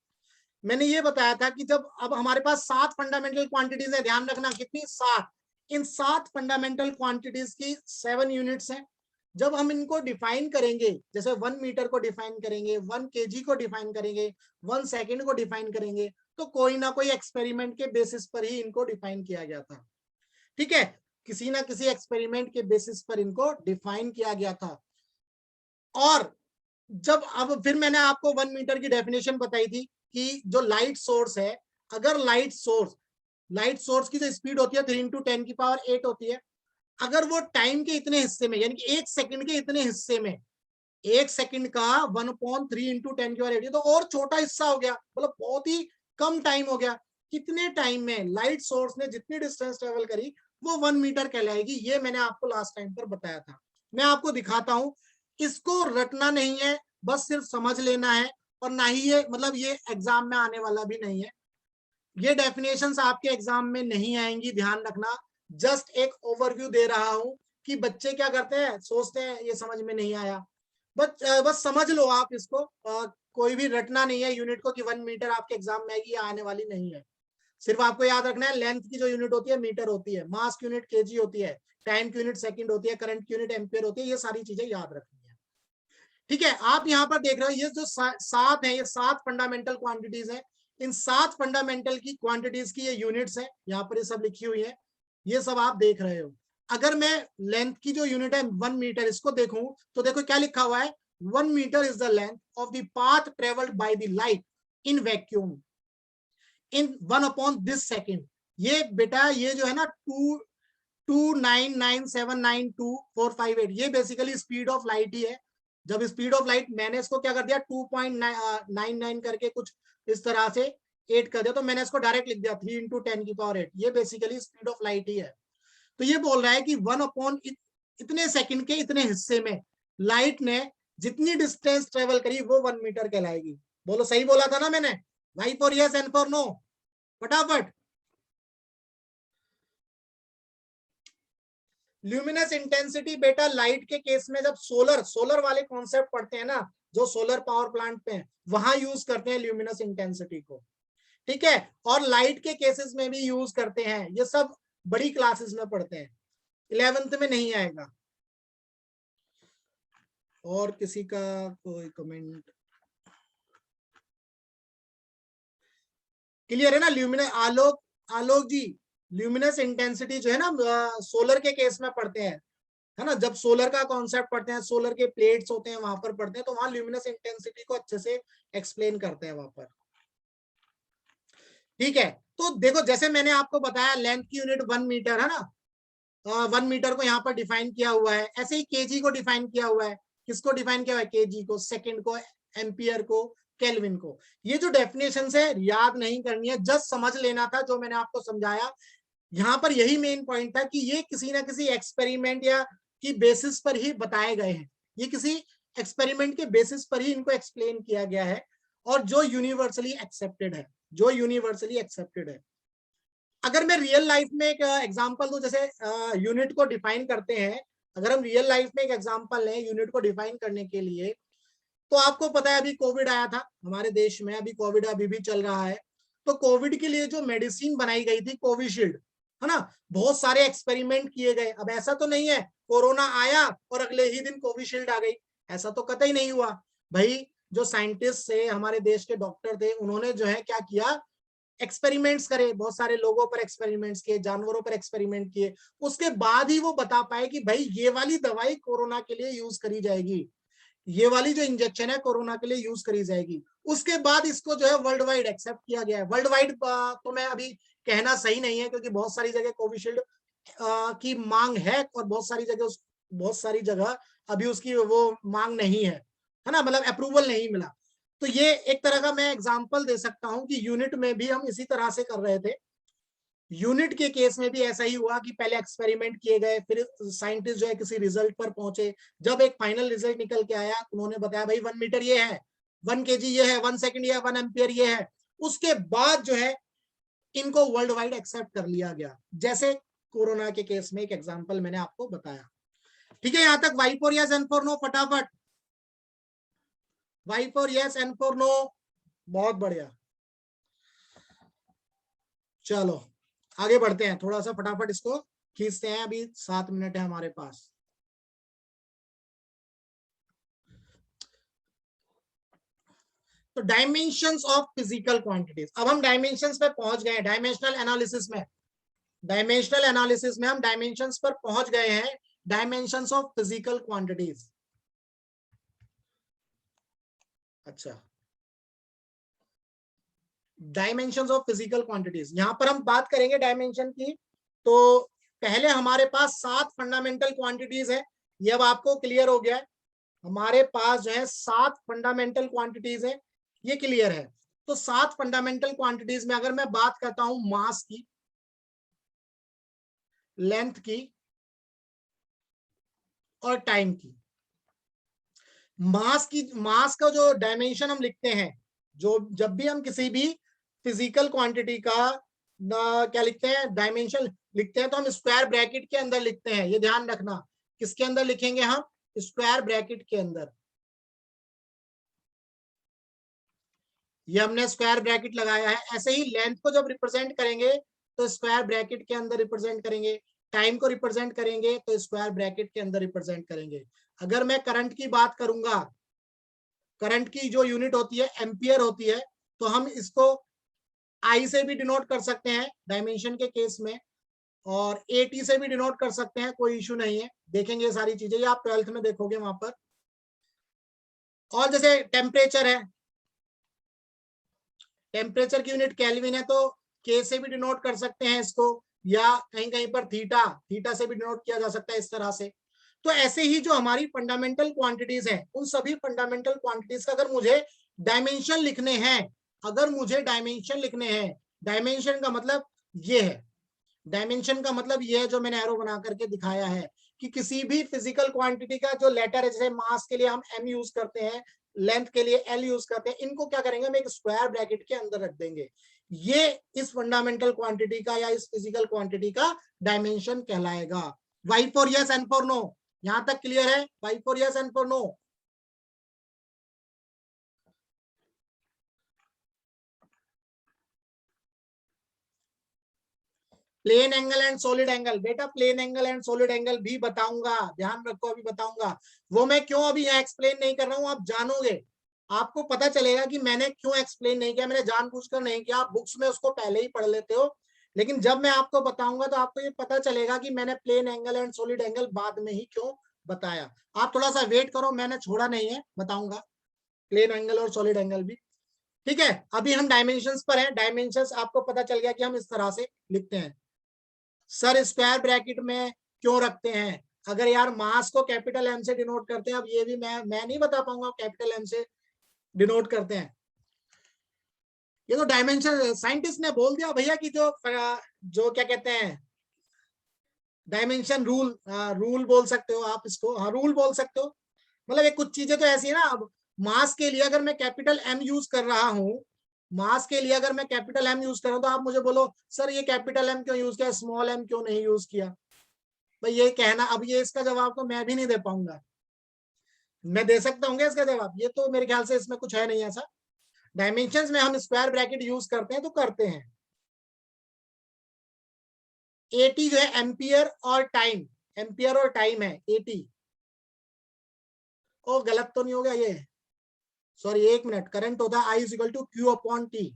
मैंने ये बताया था कि जब अब हमारे पास 7 फंडामेंटल क्वांटिटीज है, ध्यान रखना कितनी, 7। इन 7 फंडामेंटल क्वांटिटीज की 7 यूनिट्स हैं। जब हम इनको डिफाइन करेंगे, जैसे 1 मीटर को डिफाइन करेंगे, 1 kg को डिफाइन करेंगे, 1 सेकेंड को डिफाइन करेंगे, तो कोई ना कोई एक्सपेरिमेंट के बेसिस पर ही इनको डिफाइन किया गया था। ठीक है, किसी ना किसी एक्सपेरिमेंट के बेसिस पर इनको डिफाइन किया गया था। और जब अब फिर मैंने आपको 1 मीटर की डेफिनेशन बताई थी कि जो लाइट सोर्स है, अगर लाइट सोर्स की जो स्पीड होती है 3 × 10⁸ होती है, अगर वो टाइम के इतने हिस्से में, यानी कि 1 सेकंड के इतने हिस्से में, 1 सेकंड का 1/3 × 10⁸, तो और छोटा हिस्सा हो गया, मतलब बहुत ही कम टाइम हो गया। कितने टाइम में लाइट सोर्स ने जितनी डिस्टेंस ट्रेवल करी वो 1 मीटर कहलाएगी। ये मैंने आपको लास्ट टाइम पर बताया था। मैं आपको दिखाता हूं, इसको रटना नहीं है, बस सिर्फ समझ लेना है। और ना ही ये, मतलब ये एग्जाम में आने वाला भी नहीं है, ये डेफिनेशंस आपके एग्जाम में नहीं आएंगी, ध्यान रखना। जस्ट एक ओवरव्यू दे रहा हूं कि बच्चे क्या करते हैं, सोचते हैं ये समझ में नहीं आया, बस समझ लो आप इसको। कोई भी रटना नहीं है यूनिट को कि 1 मीटर आपके एग्जाम में आएगी, ये आने वाली नहीं है। सिर्फ आपको याद रखना है, लेंथ की जो यूनिट होती है मीटर होती है, मास की यूनिट केजी होती है, टाइम की यूनिट सेकंड होती है, करंट की यूनिट एम्पियर होती है। ये सारी चीजें याद रखनी है। ठीक है, आप यहाँ पर देख रहे हो ये जो 7 है, ये 7 फंडामेंटल क्वांटिटीज है। इन 7 फंडामेंटल की क्वांटिटीज की ये यूनिट्स है, यहाँ पर ये सब लिखी हुई है, ये सब आप देख रहे हो। अगर मैं लेंथ की जो यूनिट है 1 मीटर, इसको देखूं तो देखो क्या लिखा हुआ है, 1 metre is the length of the path travelled by the light in vacuum in 1/this second. ये बेटा ये जो है ना 229979245 ये बेसिकली स्पीड ऑफ लाइट ही है। जब स्पीड ऑफ लाइट, मैंने इसको क्या कर दिया 2.99 करके कुछ इस तरह से 8 कर दिया, तो मैंने इसको डायरेक्ट लिख दिया 3 × 10⁸। ये बेसिकली स्पीड ऑफ लाइट ही है। तो ये बोल रहा है कि 1/इतने सेकंड के इतने हिस्से में लाइट ने जितनी डिस्टेंस ट्रेवल करी वो 1 मीटर कहलाएगी। बोलो सही बोला था ना मैंने? Y for yes, N for no, फटाफट। ल्यूमिनस इंटेंसिटी बेटा लाइट के केस में, जब सोलर वाले कॉन्सेप्ट पढ़ते हैं ना, जो सोलर पावर प्लांट पे हैं, वहां यूज करते हैं ल्यूमिनस इंटेंसिटी को। ठीक है, और लाइट के केसेस में भी यूज करते हैं। ये सब बड़ी क्लासेस में पढ़ते हैं, 11th में नहीं आएगा। और किसी का कोई कमेंट? क्लियर है ना? ल्यूमिनस, आलोक जी, ल्यूमिनस इंटेंसिटी जो है ना सोलर के केस में पढ़ते हैं, है ना, जब सोलर का कॉन्सेप्ट पढ़ते हैं, सोलर के प्लेट्स होते हैं वहां पर पढ़ते हैं, तो वहां ल्यूमिनस इंटेंसिटी को अच्छे से एक्सप्लेन करते हैं वहां पर। ठीक है, तो देखो जैसे मैंने आपको बताया लेंथ की यूनिट 1 मीटर है ना, 1 मीटर को यहाँ पर डिफाइन किया हुआ है, ऐसे ही केजी को डिफाइन किया हुआ है। किसको डिफाइन किया हुआ है? केजी को, सेकंड को, एम्पियर को, केल्विन को। ये जो डेफिनेशन है याद नहीं करनी है, जस्ट समझ लेना था जो मैंने आपको समझाया। यहाँ पर यही मेन पॉइंट था कि ये किसी ना किसी एक्सपेरिमेंट या की बेसिस पर ही बताए गए हैं, ये किसी एक्सपेरिमेंट के बेसिस पर ही इनको एक्सप्लेन किया गया है, और जो यूनिवर्सली एक्सेप्टेड है, जो यूनिवर्सली एक्सेप्टेड है। अगर मैं रियल लाइफ में एक एग्जांपल दूं, जैसे यूनिट को डिफाइन करते हैं, अगर हम रियल लाइफ में एक एग्जांपल लें यूनिट को डिफाइन करने के लिए, तो आपको पता है अभी कोविड आया था हमारे देश में, अभी कोविड अभी भी चल रहा है। तो कोविड के लिए जो मेडिसिन बनाई गई थी कोविशील्ड, है ना, बहुत सारे एक्सपेरिमेंट किए गए। अब ऐसा तो नहीं है कोरोना आया और अगले ही दिन कोविशील्ड आ गई, ऐसा तो कतई नहीं हुआ भाई। जो साइंटिस्ट थे, हमारे देश के डॉक्टर थे, उन्होंने जो है क्या किया, एक्सपेरिमेंट्स करे, बहुत सारे लोगों पर एक्सपेरिमेंट्स किए, जानवरों पर एक्सपेरिमेंट किए, उसके बाद ही वो बता पाए कि भाई ये वाली दवाई कोरोना के लिए यूज करी जाएगी, ये वाली जो इंजेक्शन है कोरोना के लिए यूज करी जाएगी। उसके बाद इसको जो है वर्ल्ड वाइड एक्सेप्ट किया गया है। वर्ल्ड वाइड तो मैं अभी कहना सही नहीं है, क्योंकि बहुत सारी जगह कोविशील्ड की मांग है और बहुत सारी जगह अभी उसकी वो मांग नहीं है ना, मतलब अप्रूवल नहीं मिला। तो ये एक तरह का मैं एग्जांपल दे सकता हूं कि यूनिट में भी हम इसी तरह से कर रहे थे। यूनिट के केस में भी ऐसा ही हुआ कि पहले एक्सपेरिमेंट किए गए, फिर साइंटिस्ट जो है किसी रिजल्ट पर पहुंचे। जब एक फाइनल रिजल्ट निकल के आया, उन्होंने बताया भाई 1 मीटर ये है, 1 केजी ये है, 1 सेकंड ये है, 1 एम्पियर ये है। उसके बाद जो है इनको वर्ल्ड वाइड एक्सेप्ट कर लिया गया, जैसे कोरोना के केस में एक एग्जाम्पल मैंने आपको बताया। ठीक है, यहां तक Y for yes, N for no, फटाफट। Y for yes, N for no, बहुत बढ़िया। चलो आगे बढ़ते हैं, थोड़ा सा फटाफट इसको खींचते हैं, अभी 7 मिनट है हमारे पास। तो डायमेंशंस ऑफ फिजिकल क्वांटिटीज, अब हम डायमेंशंस पे पहुंच गए हैं, डायमेंशनल एनालिसिस में। डायमेंशनल एनालिसिस में हम डायमेंशंस पर पहुंच गए हैं, डायमेंशंस ऑफ फिजिकल क्वांटिटीज। अच्छा, डायमेंशंस ऑफ फिजिकल क्वांटिटीज, यहां पर हम बात करेंगे डायमेंशन की। तो पहले हमारे पास 7 फंडामेंटल क्वांटिटीज है, ये अब आपको क्लियर हो गया है। हमारे पास जो है 7 फंडामेंटल क्वांटिटीज है, ये क्लियर है। तो 7 फंडामेंटल क्वांटिटीज में अगर मैं बात करता हूं मास की, लेंथ की और टाइम की। मास का जो डायमेंशन हम लिखते हैं, जो जब भी हम किसी भी फिजिकल क्वांटिटी का क्या लिखते हैं, डायमेंशन लिखते हैं, तो हम स्क्वायर ब्रैकेट के अंदर लिखते हैं, ये ध्यान रखना। किसके अंदर लिखेंगे हम? स्क्वायर ब्रैकेट के अंदर। ये हमने स्क्वायर ब्रैकेट लगाया है। ऐसे ही लेंथ को जब रिप्रेजेंट करेंगे तो स्क्वायर ब्रैकेट के अंदर रिप्रेजेंट करेंगे, टाइम को रिप्रेजेंट करेंगे तो स्क्वायर ब्रैकेट के अंदर रिप्रेजेंट करेंगे। अगर मैं करंट की बात करूंगा, करंट की जो यूनिट होती है एम्पियर होती है, तो हम इसको आई से भी डिनोट कर सकते हैं डायमेंशन के केस में, और एटी से भी डिनोट कर सकते हैं, कोई इश्यू नहीं है। देखेंगे ये सारी चीजें, ये आप 12th में देखोगे वहां पर। और जैसे टेम्परेचर है, टेम्परेचर की यूनिट केल्विन है, तो के से भी डिनोट कर सकते हैं इसको, या कहीं कहीं पर थीटा, थीटा से भी डिनोट किया जा सकता है इस तरह से। तो ऐसे ही जो हमारी फंडामेंटल क्वांटिटीज हैं, उन सभी फंडामेंटल क्वांटिटीज का अगर मुझे डायमेंशन लिखने हैं, अगर मुझे डायमेंशन लिखने हैं, डायमेंशन का मतलब ये है, डायमेंशन का मतलब ये है जो मैंने एरो बना करके दिखाया है, कि किसी भी फिजिकल क्वांटिटी का जो लेटर है, जैसे मास के लिए हम एम यूज करते हैं, लेंथ के लिए एल यूज करते हैं, इनको क्या करेंगे, हम एक स्क्वायर ब्रैकेट के अंदर रख देंगे। ये इस फंडामेंटल क्वांटिटी का या इस फिजिकल क्वांटिटी का डायमेंशन कहलाएगा। Y for yes, N for no, यहां तक क्लियर है? Y for yes, N for no. Plane angle and solid angle, बेटा plane angle and solid angle भी बताऊंगा, ध्यान रखो, अभी बताऊंगा। वो मैं क्यों अभी यहाँ एक्सप्लेन नहीं कर रहा हूँ, आप जानोगे, आपको पता चलेगा कि मैंने क्यों एक्सप्लेन नहीं किया। मैंने जानबूझकर नहीं किया, आप बुक्स में उसको पहले ही पढ़ लेते हो, लेकिन जब मैं आपको बताऊंगा तो आपको ये पता चलेगा कि मैंने plane angle and solid angle बाद में ही क्यों बताया। आप थोड़ा सा वेट करो, मैंने छोड़ा नहीं है, बताऊंगा प्लेन एंगल और सॉलिड एंगल भी। ठीक है, अभी हम डायमेंशंस पर हैं। डायमेंशंस आपको पता चल गया कि हम इस तरह से लिखते हैं। सर स्क्वायर ब्रैकेट में क्यों रखते हैं? अगर यार मास को कैपिटल एम से डिनोट करते हैं, अब ये भी मैं नहीं बता पाऊंगा कैपिटल एम से डिनोट करते हैं। ये तो डायमेंशन साइंटिस्ट ने बोल दिया भैया कि जो क्या कहते हैं डायमेंशन रूल बोल सकते हो आप इसको, हाँ रूल बोल सकते हो। मतलब ये कुछ चीजें तो ऐसी है ना, अब मास के लिए अगर मैं कैपिटल एम यूज कर रहा हूं, मास के लिए अगर मैं कैपिटल एम यूज कर रहा हूं, तो आप मुझे बोलो सर ये कैपिटल एम क्यों यूज किया, स्मॉल एम क्यों नहीं यूज किया? भाई ये कहना, अब ये इसका जवाब तो मैं भी नहीं दे पाऊंगा। मैं दे सकता हूँ इसका जवाब, ये तो मेरे ख्याल से इसमें कुछ है नहीं ऐसा। डायमेंशंस में हम स्क्वायर ब्रैकेट यूज करते हैं तो करते हैं। एटी जो है एम्पियर और टाइम, एम्पियर और टाइम है एटी। ओ गलत तो नहीं हो गया ये, सॉरी एक मिनट, करंट होता है I is equal to Q upon T.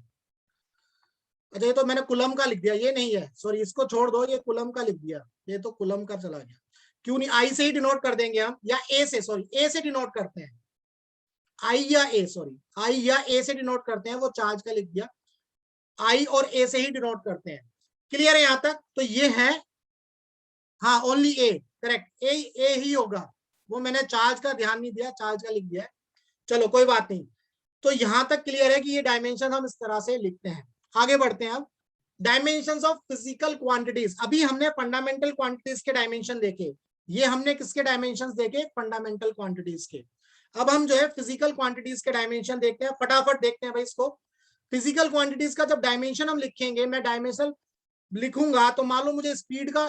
अच्छा ये तो मैंने कुलम का लिख दिया, ये नहीं है, सॉरी इसको छोड़ दो, ये कुलम का लिख दिया, ये तो कुलम का चला गया। क्यों नहीं, आई से ही डिनोट कर देंगे हम, या ए से, सॉरी ए से डिनोट करते हैं, आई या ए, सॉरी आई या ए से डिनोट करते हैं, वो चार्ज का लिख दिया, आई और ए से ही डिनोट करते हैं। क्लियर है यहां तक? तो ये है, हाँ ओनली ए, करेक्ट, ए ही होगा, वो मैंने चार्ज का ध्यान नहीं दिया, चार्ज का लिख दिया है। चलो कोई बात नहीं। तो यहां तक क्लियर है कि ये डायमेंशन हम इस तरह से लिखते हैं। आगे बढ़ते हैं अब, डायमेंशंस ऑफ फिजिकल क्वांटिटीज। अभी हमने फंडामेंटल क्वांटिटीज के डायमेंशन देखे, ये हमने किसके डायमेंशंस देखे, फंडामेंटल क्वांटिटीज के। अब हम जो है फिजिकल क्वांटिटीज के डायमेंशन देखते हैं, फटाफट देखते हैं भाई इसको। फिजिकल क्वांटिटीज का जब डायमेंशन हम लिखेंगे, मैं डायमेंशन लिखूंगा तो मान लो मुझे स्पीड का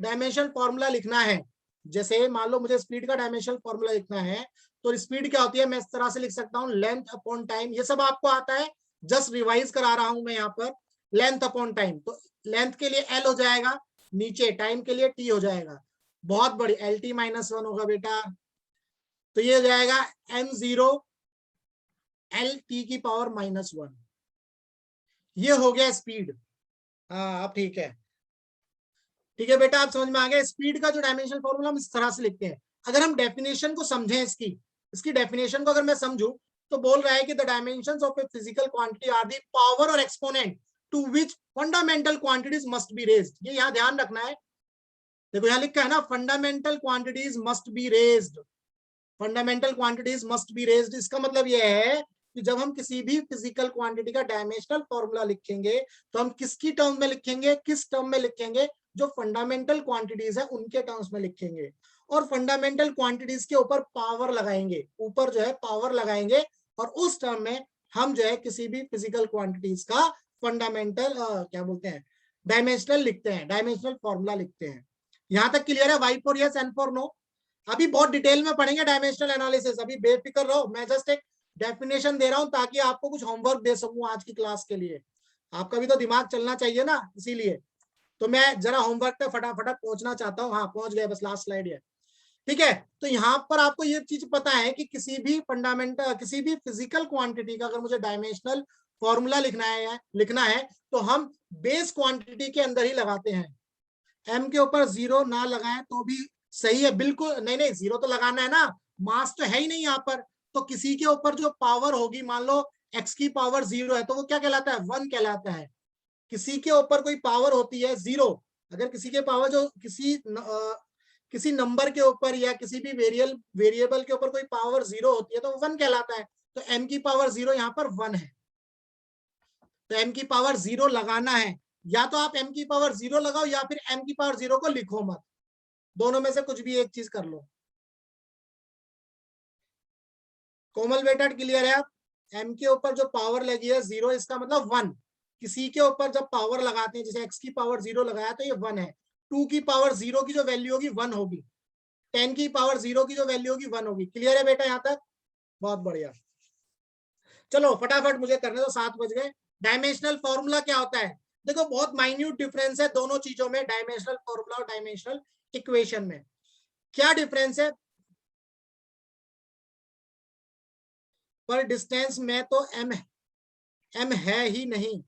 डायमेंशन फॉर्मूला लिखना है, जैसे मान लो मुझे स्पीड का डायमेंशन फॉर्मूला लिखना है, तो स्पीड क्या होती है, मैं इस तरह से लिख सकता हूँ, लेंथ अपॉन टाइम। ये सब आपको आता है, जस्ट रिवाइज करा रहा हूं मैं यहाँ पर, लेंथ अपॉन टाइम। तो लेंथ के लिए एल हो जाएगा नीचे, टाइम के लिए टी हो जाएगा, बहुत बड़ी एल टी माइनस वन होगा बेटा। तो ये हो जाएगा एम जीरो एल टी की पावर माइनस वन, ये हो गया स्पीड। हाँ अब ठीक है, ठीक है बेटा, आप समझ में आ गया। स्पीड का जो डायमेंशन फॉर्मूला हम इस तरह से लिखते हैं। अगर हम डेफिनेशन को समझें, इसकी डेफिनेशन को अगर मैं समझू, तो बोल रहा है कि the dimensions of a physical quantity are the power or exponent to which fundamental quantities must be raised. ये यहाँ ध्यान रखना है, देखो यहाँ लिखा है ना, fundamental quantities must be raised, fundamental quantities must be raised. इसका मतलब यह है कि जब हम किसी भी फिजिकल क्वांटिटी का डायमेंशनल फॉर्मूला लिखेंगे, तो हम किसकी टर्म में लिखेंगे, किस टर्म में लिखेंगे, जो फंडामेंटल क्वांटिटीज है उनके टर्म्स में लिखेंगे। और फंडामेंटल क्वांटिटीज के ऊपर पावर लगाएंगे, ऊपर जो है पावर लगाएंगे, और उस टर्म में हम जो है किसी भी फिजिकल क्वांटिटीज का फंडामेंटल क्या बोलते हैं, डायमेंशनल लिखते हैं, डायमेंशनल फॉर्मूला लिखते हैं। यहां तक क्लियर है? Y for yes, N for no. अभी बहुत डिटेल में पढ़ेंगे डायमेंशनल एनालिसिस, अभी बेफिक्र रहो, मैं जस्ट एक डेफिनेशन दे रहा हूं ताकि आपको कुछ होमवर्क दे सकूं आज की क्लास के लिए। आपका भी तो दिमाग चलना चाहिए ना, इसीलिए तो मैं जरा होमवर्क पे फटाफट पहुंचना चाहता हूँ। हाँ पहुंच गए, बस लास्ट स्लाइड है, ठीक है। तो यहाँ पर आपको ये चीज पता है कि किसी भी फंडामेंटल, किसी भी फिजिकल क्वांटिटी का अगर मुझे डायमेंशनल फॉर्मूला लिखना है तो हम बेस क्वांटिटी के अंदर ही लगाते हैं। एम के ऊपर जीरो ना लगाएं तो भी सही है, बिल्कुल नहीं नहीं जीरो तो लगाना है ना, मास तो है ही नहीं यहाँ पर। तो किसी के ऊपर जो पावर होगी, मान लो एक्स की पावर जीरो है, तो वो क्या कहलाता है, वन कहलाता है। किसी के ऊपर कोई पावर होती है जीरो, अगर किसी के पावर जो किसी नंबर के ऊपर या किसी भी वेरिएबल के ऊपर कोई पावर जीरो होती है, तो वो वन कहलाता है। तो एम की पावर जीरो यहाँ पर वन है, तो एम की पावर जीरो लगाना है। या तो आप एम की पावर जीरो लगाओ, या फिर एम की पावर जीरो को लिखो मत, दोनों में से कुछ भी एक चीज कर लो। कोमल बेटा क्लियर है? आप एम के ऊपर जो पावर लगी है जीरो, इसका मतलब वन। किसी के ऊपर जब पावर लगाते हैं, जैसे एक्स की पावर जीरो लगाया तो ये वन है। टू की पावर जीरो की जो वैल्यू होगी वन होगी, 10 की पावर जीरो की जो वैल्यू होगी वन होगी। क्लियर है बेटा यहाँ तक? बहुत बढ़िया। चलो फटाफट मुझे करने दो, 7 बज गए। डायमेंशनल फॉर्मूला क्या होता है? देखो बहुत माइन्यूट डिफरेंस है दोनों चीजों में, डायमेंशनल फॉर्मूला और डायमेंशनल इक्वेशन में। क्या डिफरेंस है? पर डिस्टेंस में तो एम है ही नहीं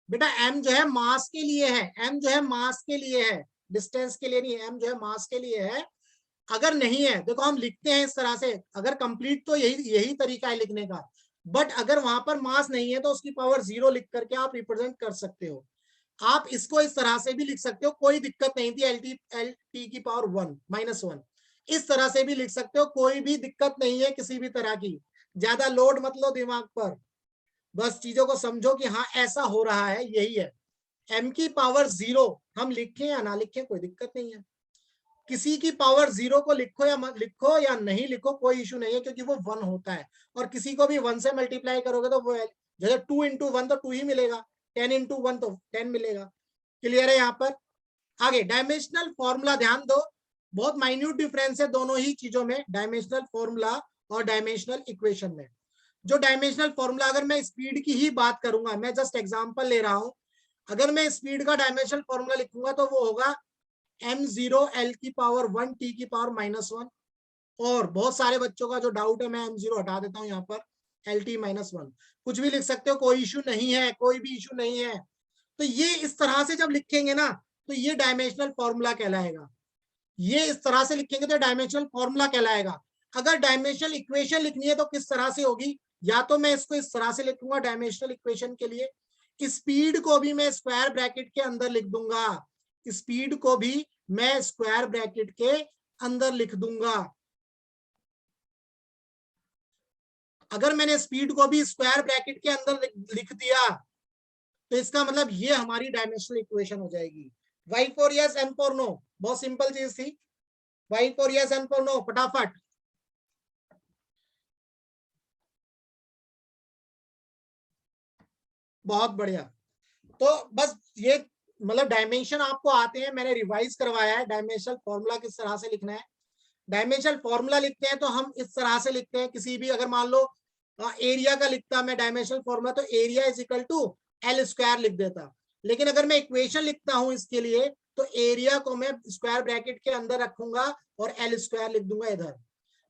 बेटा, एम जो है मास के लिए है, एम जो है मास के लिए है, डिस्टेंस के लिए नहीं, एम जो है मास के लिए है। अगर नहीं है, देखो हम लिखते हैं इस तरह से, अगर कंप्लीट तो यही तरीका है लिखने का, बट अगर वहां पर मास नहीं है तो उसकी पावर जीरो लिख करके आप रिप्रेजेंट कर सकते हो। आप इसको इस तरह से भी लिख सकते हो, कोई दिक्कत नहीं थी, एल टी की पावर 1 -1 इस तरह से भी लिख सकते हो, कोई भी दिक्कत नहीं है किसी भी तरह की। ज्यादा लोड मत लो दिमाग पर, बस चीजों को समझो कि हाँ ऐसा हो रहा है, यही है। m की पावर 0 हम लिखें या ना लिखें कोई दिक्कत नहीं है, किसी की पावर 0 को लिखो या मत लिखो या नहीं लिखो कोई इशू नहीं है, क्योंकि वो 1 होता है। और किसी को भी 1 से मल्टीप्लाई करोगे तो वो जैसे 2 × 1 तो 2 ही मिलेगा, 10 × 1 तो 10 मिलेगा। क्लियर है यहाँ पर? आगे डायमेंशनल फॉर्मूला ध्यान दो, बहुत माइन्यूट डिफरेंस है दोनों ही चीजों में, डायमेंशनल फॉर्मूला और डायमेंशनल इक्वेशन में। जो डायमेंशनल फॉर्मूला, अगर मैं स्पीड की ही बात करूंगा, मैं जस्ट एग्जांपल ले रहा हूं, अगर मैं स्पीड का डायमेंशनल फॉर्मूला लिखूंगा तो वो होगा m0 l की पावर 1 t की पावर -1। और बहुत सारे बच्चों का जो डाउट है, मैं m0 हटा देता हूं यहाँ पर, lt -1 कुछ भी लिख सकते हो, कोई इशू नहीं है, कोई भी इशू नहीं है। तो ये इस तरह से जब लिखेंगे ना तो ये डायमेंशनल फॉर्मूला कहलाएगा, ये इस तरह से लिखेंगे तो डायमेंशनल फॉर्मूला कहलाएगा। अगर डायमेंशनल इक्वेशन लिखनी है तो किस तरह से होगी, या तो मैं इसको इस तरह से लिखूंगा डायमेंशनल इक्वेशन के लिए, स्पीड को भी मैं स्क्वायर ब्रैकेट के अंदर लिख दूंगा, स्पीड को भी मैं स्क्वायर ब्रैकेट के अंदर लिख दूंगा। अगर मैंने स्पीड को भी स्क्वायर ब्रैकेट के अंदर लिख दिया तो इसका मतलब ये हमारी डायमेंशनल इक्वेशन हो जाएगी। y for yes, n for no, बहुत सिंपल चीज थी। y for yes, n for no, फटाफट। बहुत बढ़िया। तो बस ये मतलब डायमेंशन आपको आते हैं, मैंने रिवाइज करवाया है डायमेंशनल फॉर्मूला किस तरह से लिखना है। डायमेंशनल फॉर्मूला लिखते हैं तो हम इस तरह से लिखते हैं, किसी भी, अगर मान लो एरिया का लिखता मैं डायमेंशनल फॉर्मूला तो area is equal to L square लिख देता। लेकिन अगर मैं इक्वेशन लिखता हूं इसके लिए तो एरिया को मैं स्क्वायर ब्रैकेट के अंदर रखूंगा और एल स्क्वायर लिख दूंगा इधर।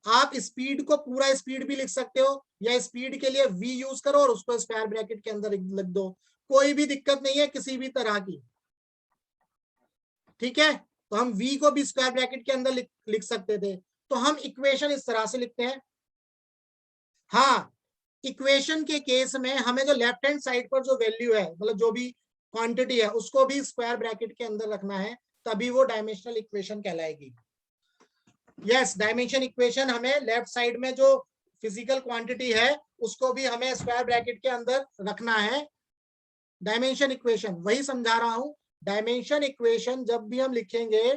आप स्पीड को पूरा स्पीड भी लिख सकते हो, या स्पीड के लिए v यूज करो और उसको स्क्वायर ब्रैकेट के अंदर लिख दो, कोई भी दिक्कत नहीं है किसी भी तरह की। ठीक है, तो हम v को भी स्क्वायर ब्रैकेट के अंदर लिख सकते थे। तो हम इक्वेशन इस तरह से लिखते हैं। हाँ, इक्वेशन के केस में हमें जो लेफ्ट हैंड साइड पर जो वैल्यू है, मतलब जो भी क्वांटिटी है, उसको भी स्क्वायर ब्रैकेट के अंदर रखना है, तभी वो डायमेंशनल इक्वेशन कहलाएगी। यस, डायमेंशन इक्वेशन हमें लेफ्ट साइड में जो फिजिकल क्वांटिटी है उसको भी हमें स्क्वायर ब्रैकेट के अंदर रखना है। डायमेंशन इक्वेशन वही समझा रहा हूं, डायमेंशन इक्वेशन जब भी हम लिखेंगे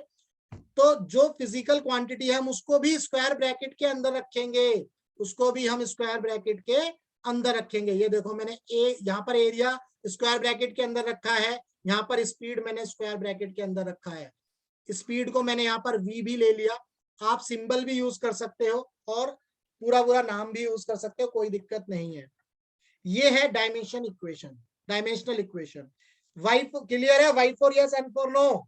तो जो फिजिकल क्वांटिटी है हम उसको भी स्क्वायर ब्रैकेट के अंदर रखेंगे, उसको भी हम स्क्वायर ब्रैकेट के अंदर रखेंगे। ये देखो मैंने यहाँ पर एरिया स्क्वायर ब्रैकेट के अंदर रखा है, यहाँ पर स्पीड मैंने स्क्वायर ब्रैकेट के अंदर रखा है। स्पीड को मैंने यहाँ पर v भी ले लिया, आप सिंबल भी यूज कर सकते हो और पूरा पूरा नाम भी यूज कर सकते हो, कोई दिक्कत नहीं है। ये है dimension equation, dimensional equation. y clear है? y for yes, n for no.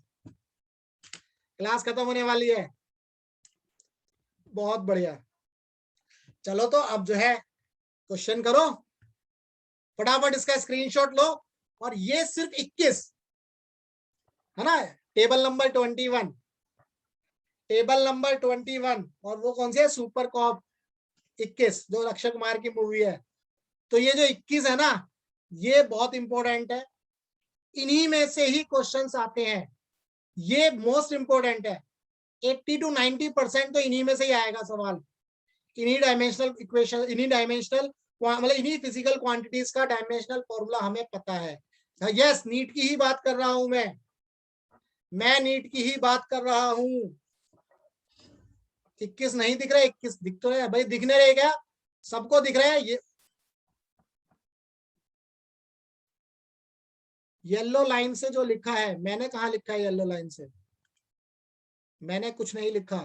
Class खत्म होने वाली है, बहुत बढ़िया। चलो तो अब जो है क्वेश्चन करो, फटाफट इसका स्क्रीनशॉट लो। और ये सिर्फ 21 है ना, टेबल नंबर 21, टेबल नंबर 21, और वो कौन सी है, सुपर कॉप 21 जो अक्षय कुमार की मूवी है। तो ये जो 21 है ना, ये बहुत इंपॉर्टेंट है, इन्हीं में से ही क्वेश्चंस आते हैं, ये मोस्ट इंपॉर्टेंट है। 80 to 90% तो इन्हीं में से ही आएगा सवाल, इन्हीं डायमेंशनल इक्वेशन, इन्हीं डायमेंशनल मतलब इन्हीं फिजिकल क्वांटिटीज का डायमेंशनल फॉर्मूला हमें पता है। यस, नीट की ही बात कर रहा हूं मैं नीट की ही बात कर रहा हूं। 21 नहीं दिख रहा, 21 दिख तो रहा है भाई, दिखने रहे क्या, सबको दिख रहा है? ये येलो लाइन से जो लिखा है, मैंने कहा लिखा है येलो लाइन से? मैंने कुछ नहीं लिखा।